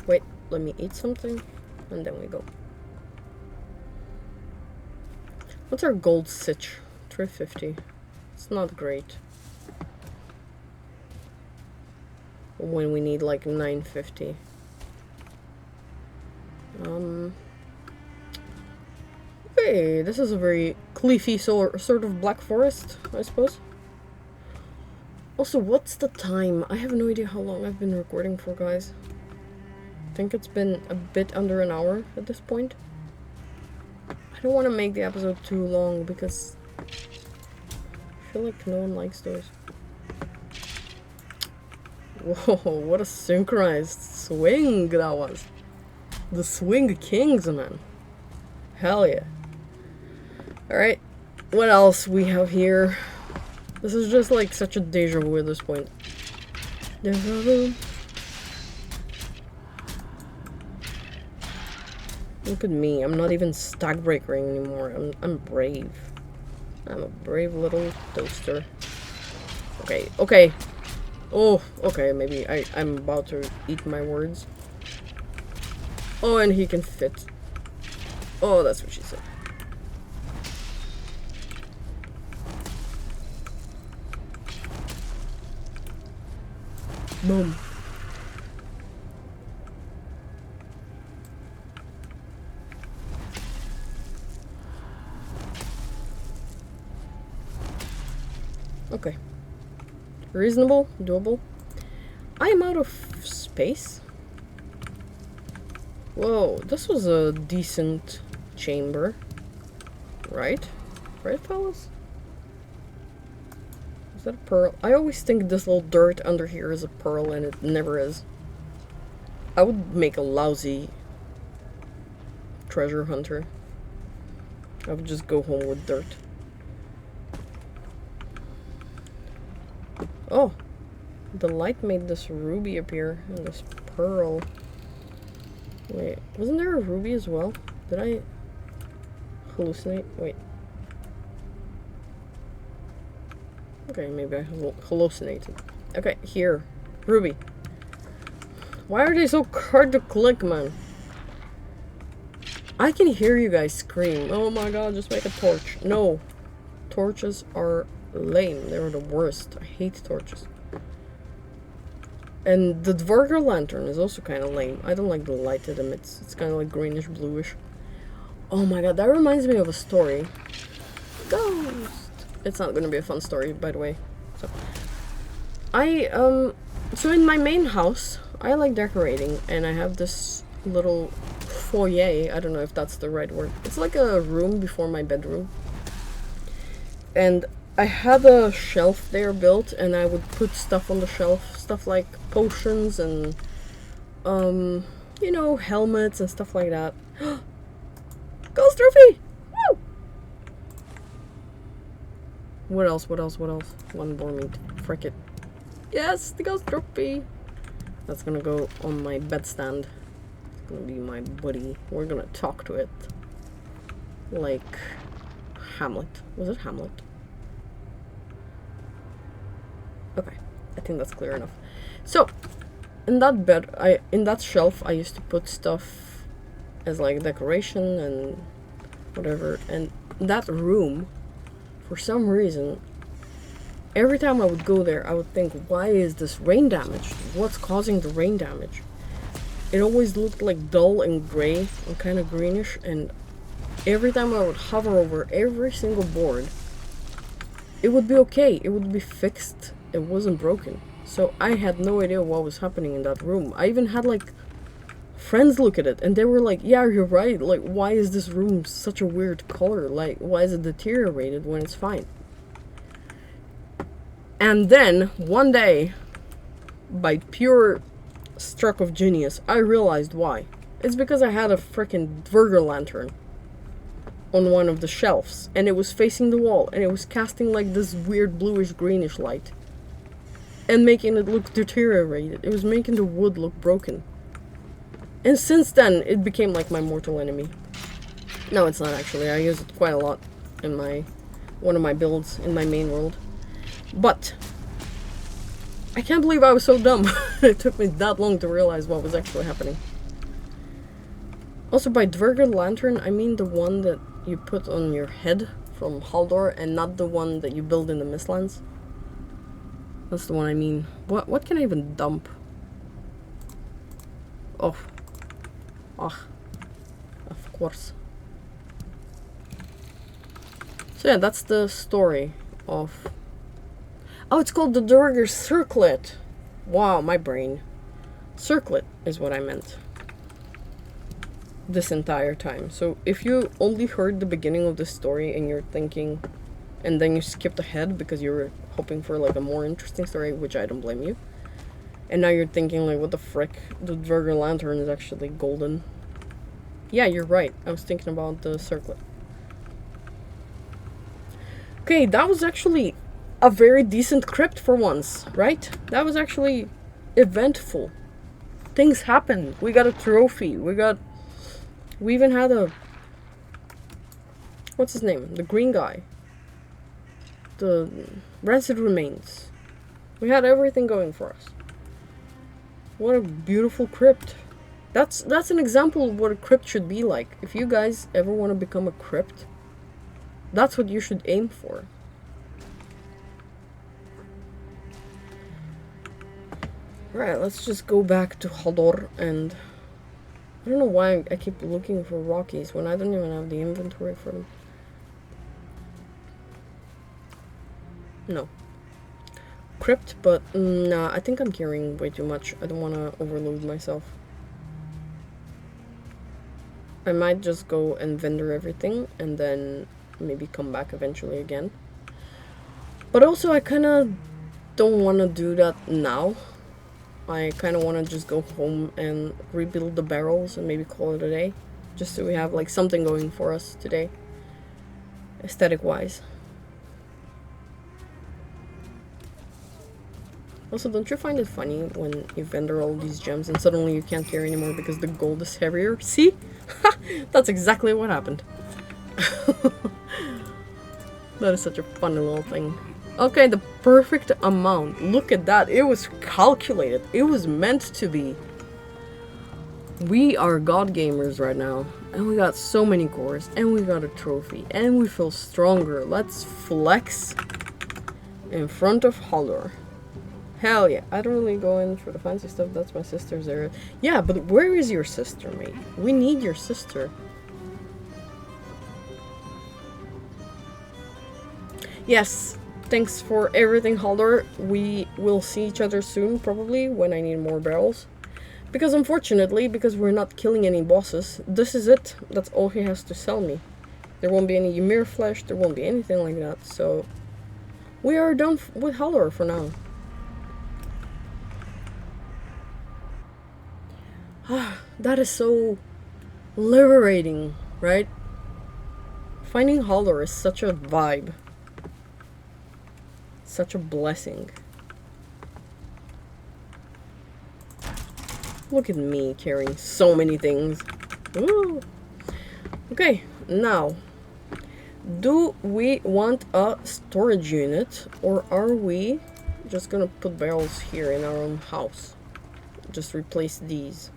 Wait, let me eat something, and then we go. What's our gold sitch? 350. It's not great. When we need like 950. Okay, this is a very leafy sort of black forest, I suppose. Also, what's the time? I have no idea how long I've been recording for, guys. I think it's been a bit under an hour at this point. I don't want to make the episode too long because I feel like no one likes those. Whoa, what a synchronized swing that was. The Swing Kings, man. Hell yeah. Alright, what else we have here? This is just like such a deja vu at this point. Deja vu. Look at me, I'm not even stack breakering anymore. I'm brave. I'm a brave little toaster. Okay. Oh, okay, maybe I'm about to eat my words. Oh, and he can fit. Oh, that's what she said. Boom. Okay. Reasonable, doable. I am out of space. Whoa, this was a decent chamber. Right? Right, fellas? Is that a pearl? I always think this little dirt under here is a pearl, and it never is. I would make a lousy treasure hunter. I would just go home with dirt. Oh, the light made this ruby appear, and this pearl. Wait, wasn't there a ruby as well? Did I hallucinate? Wait. Okay, maybe I hallucinated. Okay, here. Ruby. Why are they so hard to click, man? I can hear you guys scream. Oh my god, just make a torch. No. Torches are lame. They're the worst. I hate torches. And the Dvarga lantern is also kind of lame. I don't like the light it emits. It's kind of like greenish bluish. Oh my god, that reminds me of a story. Ghost! It's not gonna be a fun story, by the way. So in my main house, I like decorating, and I have this little foyer. I don't know if that's the right word. It's like a room before my bedroom. And I had a shelf there built, and I would put stuff on the shelf. Stuff like potions and, you know, helmets and stuff like that. Ghost trophy! Woo! What else? One more meat. Frick it. Yes, the ghost trophy! That's gonna go on my bedstand. It's gonna be my buddy. We're gonna talk to it. Like Hamlet. Was it Hamlet? Okay, I think that's clear enough. So, in that bed, in that shelf, I used to put stuff as like decoration and whatever. And that room, for some reason, every time I would go there, I would think, why is this rain damaged? What's causing the rain damage? It always looked like dull and gray and kind of greenish, and every time I would hover over every single board, it would be okay. It would be fixed. It wasn't broken. So I had no idea what was happening in that room. I even had like friends look at it, and they were like, yeah, you're right. Like, why is this room such a weird color? Like, why is it deteriorated when it's fine? And then one day, by pure stroke of genius. I realized why. It's because I had a freaking Dverger lantern on one of the shelves, and it was facing the wall, and it was casting like this weird bluish greenish light and making it look deteriorated. It was making the wood look broken. And since then, it became like my mortal enemy. No, it's not actually. I use it quite a lot in one of my builds in my main world. But I can't believe I was so dumb. It took me that long to realize what was actually happening. Also, by Dverger lantern, I mean the one that you put on your head from Haldor, and not the one that you build in the Mistlands. That's the one I mean. What can I even dump? Oh. Ah. Of course. So yeah, that's the story of... Oh, it's called the Dverger Circlet. Wow, my brain. Circlet is what I meant. This entire time. So if you only heard the beginning of the story and you're thinking, and then you skipped ahead because you were hoping for like a more interesting story, which I don't blame you, and now you're thinking like, what the frick, the Dverger lantern is actually golden. Yeah, you're right, I was thinking about the circlet. Okay, that was actually a very decent crypt for once, right? That was actually eventful. Things happened. We got a trophy. We even had a... What's his name? The green guy. The rancid remains. We had everything going for us. What a beautiful crypt. That's an example of what a crypt should be like. If you guys ever want to become a crypt, that's what you should aim for. Right, let's just go back to Haldor, and I don't know why I keep looking for Rockies when I don't even have the inventory for them. No. Crypt, but nah, I think I'm carrying way too much. I don't want to overload myself. I might just go and vendor everything and then maybe come back eventually again. But also I kind of don't want to do that now. I kind of want to just go home and rebuild the barrels and maybe call it a day. Just so we have like something going for us today, aesthetic wise. Also, don't you find it funny when you vendor all these gems and suddenly you can't carry anymore because the gold is heavier? See? That's exactly what happened. That is such a funny little thing. Okay, the perfect amount. Look at that. It was calculated. It was meant to be. We are god gamers right now. And we got so many cores. And we got a trophy. And we feel stronger. Let's flex in front of Haldor. Hell yeah. I don't really go in for the fancy stuff. That's my sister's area. Yeah, but where is your sister, mate? We need your sister. Yes. Thanks for everything, Haldor. We will see each other soon, probably, when I need more barrels. Because unfortunately, because we're not killing any bosses, this is it. That's all he has to sell me. There won't be any Ymir flesh, there won't be anything like that, so... We are done with Haldor for now. That is so liberating, right? Finding Haldor is such a vibe. Such a blessing. Look at me carrying so many things. Woo. Okay, now, do we want a storage unit, or are we just gonna put barrels here in our own house? Just replace these.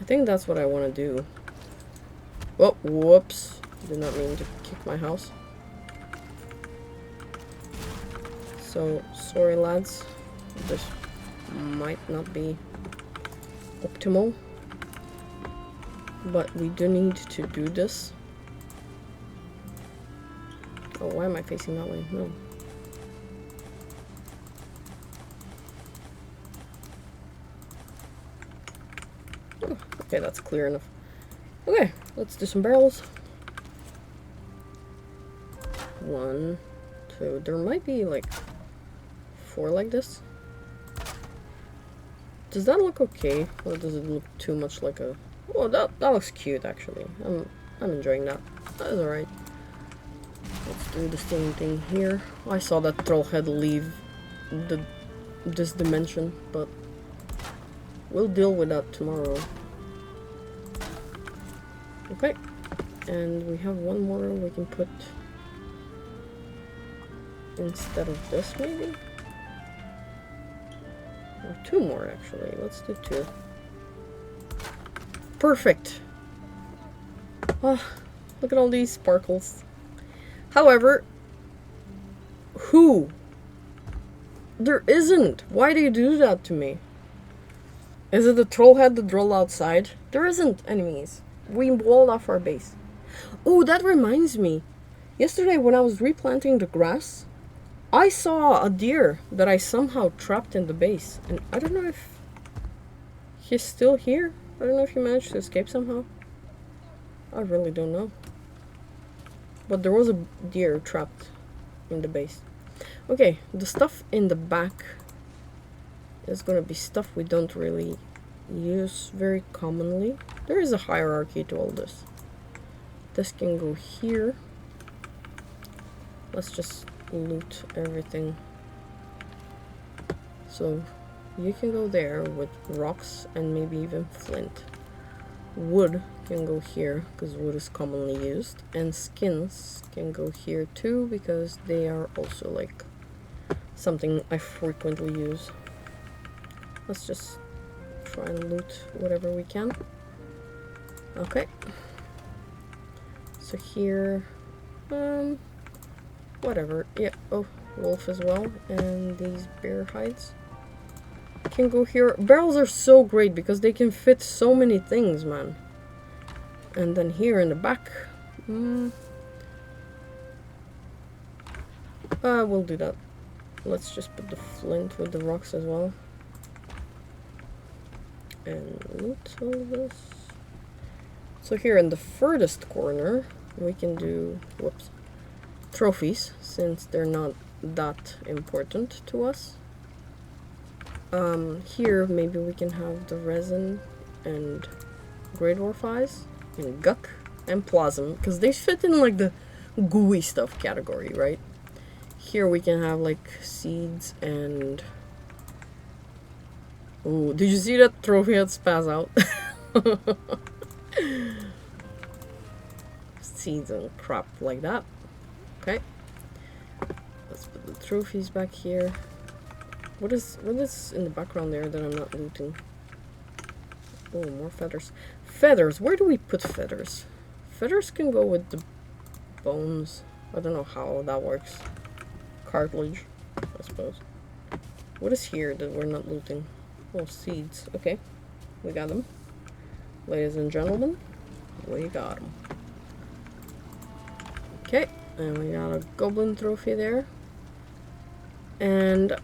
I think that's what I want to do. Oh, whoops. Did not mean to kick my house. So, sorry lads, this might not be optimal, but we do need to do this. Oh, why am I facing that way? No. Oh, okay, that's clear enough. Okay, let's do some barrels. 1, 2, there might be like 4 like this. Does that look okay? Or does it look too much like a... Oh, that looks cute, actually. I'm enjoying that. That is alright. Let's do the same thing here. I saw that trollhead leave this dimension, but we'll deal with that tomorrow. Okay. And we have one more we can put instead of this, maybe? Or two more, actually. Let's do two. Perfect! Oh, look at all these sparkles. However, who? There isn't! Why do you do that to me? Is it the trollhead that rolled outside? There isn't enemies. We walled off our base. Oh, that reminds me. Yesterday when I was replanting the grass, I saw a deer that I somehow trapped in the base. And I don't know if he's still here. I don't know if he managed to escape somehow. I really don't know. But there was a deer trapped in the base. Okay, the stuff in the back is gonna be stuff we don't really use very commonly. There is a hierarchy to all this. This can go here. Let's just loot everything. So you can go there with rocks and maybe even flint. Wood can go here because wood is commonly used, and skins can go here too because they are also like something I frequently use. Let's just try and loot whatever we can. Okay. So here, whatever. Yeah. Oh, wolf as well, and these bear hides can go here. Barrels are so great because they can fit so many things, man. And then here in the back, we'll do that. Let's just put the flint with the rocks as well. And loot all of this. So here in the furthest corner, we can do, whoops, trophies, since they're not that important to us. Here, maybe we can have the resin and Great Dwarf Eyes, and Guck, and Plasm, because they fit in like the gooey stuff category, right? Here we can have like seeds and... Ooh, did you see that trophy had spaz out? Seeds and crap like that. Okay. Let's put the trophies back here. What is in the background there that I'm not looting? Oh, more feathers. Feathers! Where do we put feathers? Feathers can go with the bones. I don't know how that works. Cartilage, I suppose. What is here that we're not looting? Oh, seeds. Okay. We got them. Ladies and gentlemen, we got them. Okay. And we got a goblin trophy there. And...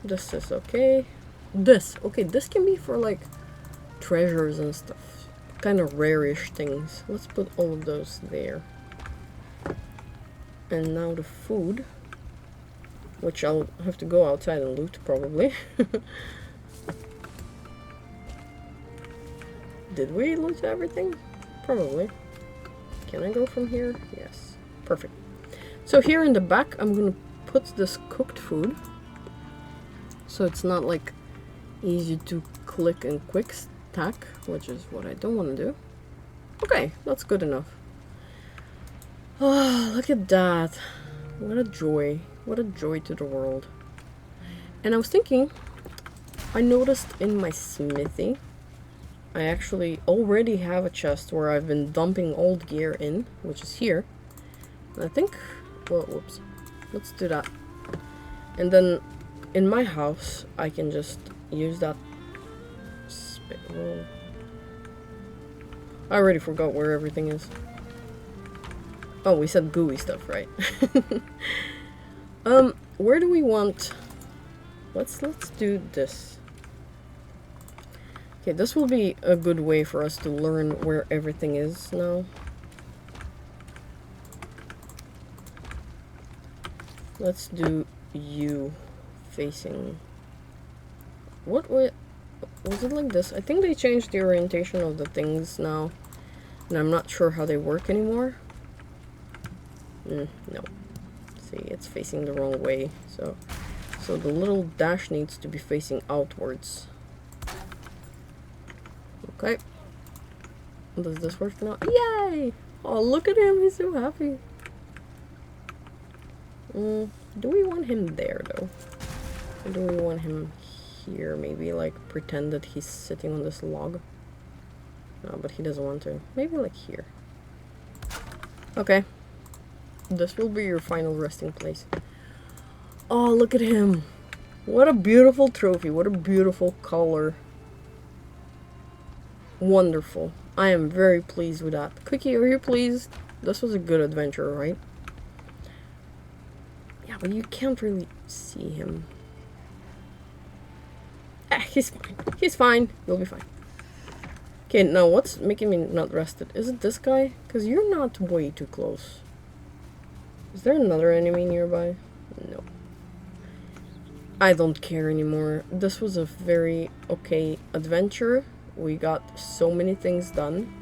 this is okay. Okay, this can be for like treasures and stuff. Kind of rare-ish things. Let's put all of those there. And now the food, which I'll have to go outside and loot probably. Did we loot everything? Probably. Can I go from here? Yes. Perfect. So here in the back, I'm gonna put this cooked food. So it's not like easy to click and quick stack, which is what I don't want to do. Okay, that's good enough. Oh, look at that. What a joy. What a joy to the world. And I was thinking, I noticed in my smithy, I actually already have a chest where I've been dumping old gear in, which is here. And I think, well, whoops. Let's do that. And then in my house, I can just use that. Well, I already forgot where everything is. Oh, we said gooey stuff, right? Where do we want... Let's do this. Okay, this will be a good way for us to learn where everything is now. Let's do you facing What was it like this? I think they changed the orientation of the things now, and I'm not sure how they work anymore. No. See, it's facing the wrong way, so the little dash needs to be facing outwards. Okay. Does this work now? Yay! Oh, look at him, he's so happy. Do we want him there, though? Or do we want him here, maybe, like, pretend that he's sitting on this log? No, but he doesn't want to. Maybe, like, here. Okay. This will be your final resting place. Oh, look at him! What a beautiful trophy, what a beautiful color. Wonderful. I am very pleased with that. Cookie, are you pleased? This was a good adventure, right? Yeah, but you can't really see him. He's fine. He's fine. You'll be fine. Okay, now what's making me not rested? Is it this guy? Because you're not way too close. Is there another enemy nearby? No. I don't care anymore. This was a very okay adventure. We got so many things done.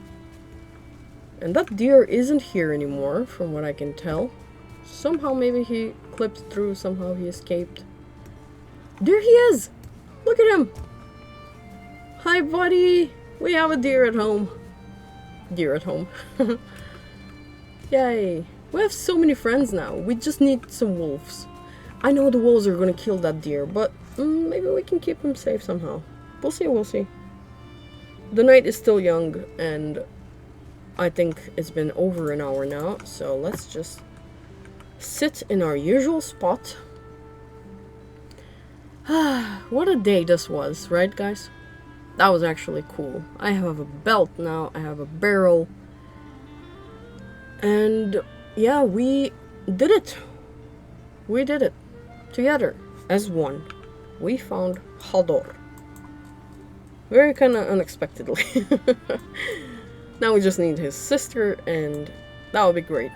And that deer isn't here anymore, from what I can tell. Somehow maybe he clipped through, somehow he escaped. There he is! Look at him! Hi, buddy! We have a deer at home. Deer at home. Yay! We have so many friends now. We just need some wolves. I know the wolves are gonna kill that deer, but maybe we can keep him safe somehow. We'll see, we'll see. The night is still young, and I think it's been over an hour now, so let's just sit in our usual spot. What a day this was, right, guys? That was actually cool. I have a belt now, I have a barrel, and yeah, we did it. We did it. Together, as one. We found Hador. Very kind of unexpectedly. Now we just need his sister, and that would be great.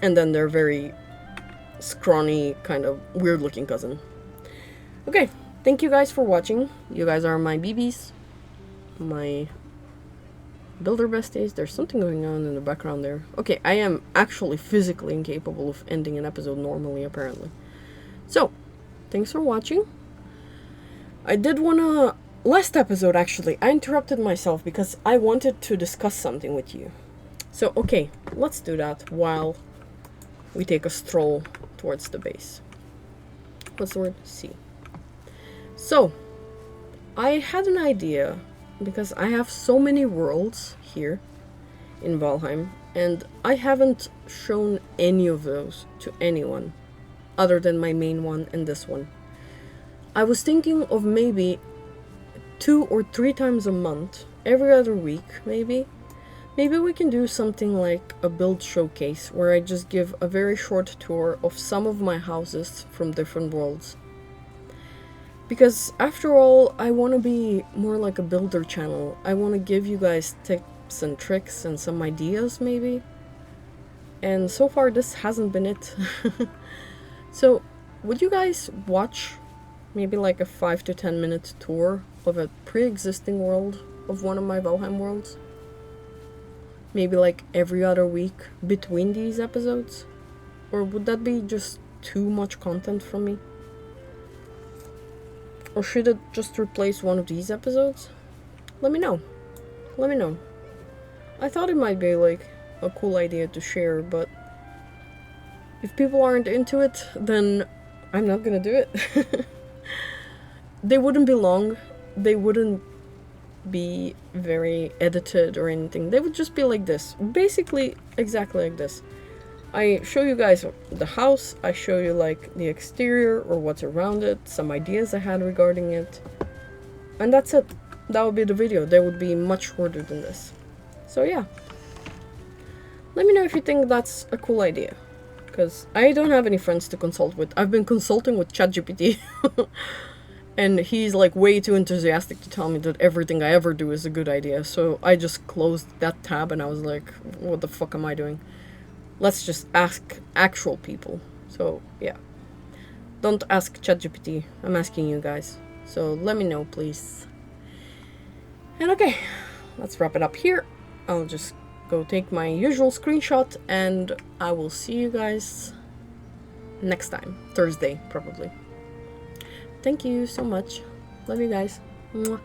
And then their very scrawny, kind of weird-looking cousin. Okay, thank you guys for watching. You guys are my BBs. My builder besties. There's something going on in the background there. Okay, I am actually physically incapable of ending an episode normally, apparently. So, thanks for watching. I did wanna... Last episode, actually, I interrupted myself because I wanted to discuss something with you. So, okay, let's do that while we take a stroll towards the base. What's the word? See. So, I had an idea, because I have so many worlds here in Valheim, and I haven't shown any of those to anyone, other than my main one and this one. I was thinking of maybe 2 or 3 times a month, every other week, maybe we can do something like a build showcase, where I just give a very short tour of some of my houses from different worlds. Because after all, I want to be more like a builder channel. I want to give you guys tips and tricks and some ideas, maybe. And so far, this hasn't been it. So, would you guys watch maybe like a 5 to 10 minute tour of a pre-existing world of one of my Valheim worlds? Maybe like every other week between these episodes? Or would that be just too much content from me? Or should it just replace one of these episodes? Let me know. Let me know. I thought it might be like a cool idea to share, but if people aren't into it, then I'm not gonna do it. They wouldn't be long. They wouldn't be very edited or anything. They would just be like this. Basically, exactly like this. I show you guys the house, I show you like the exterior or what's around it, some ideas I had regarding it, and that's it. That would be the video. They would be much shorter than this. So yeah. Let me know if you think that's a cool idea, because I don't have any friends to consult with. I've been consulting with ChatGPT, and he's like way too enthusiastic to tell me that everything I ever do is a good idea, so I just closed that tab and I was like, what the fuck am I doing? Let's just ask actual people. So, yeah. Don't ask ChatGPT. I'm asking you guys. So let me know, please. And okay, let's wrap it up here. I'll just go take my usual screenshot, and I will see you guys next time. Thursday, probably. Thank you so much. Love you guys. Mwah.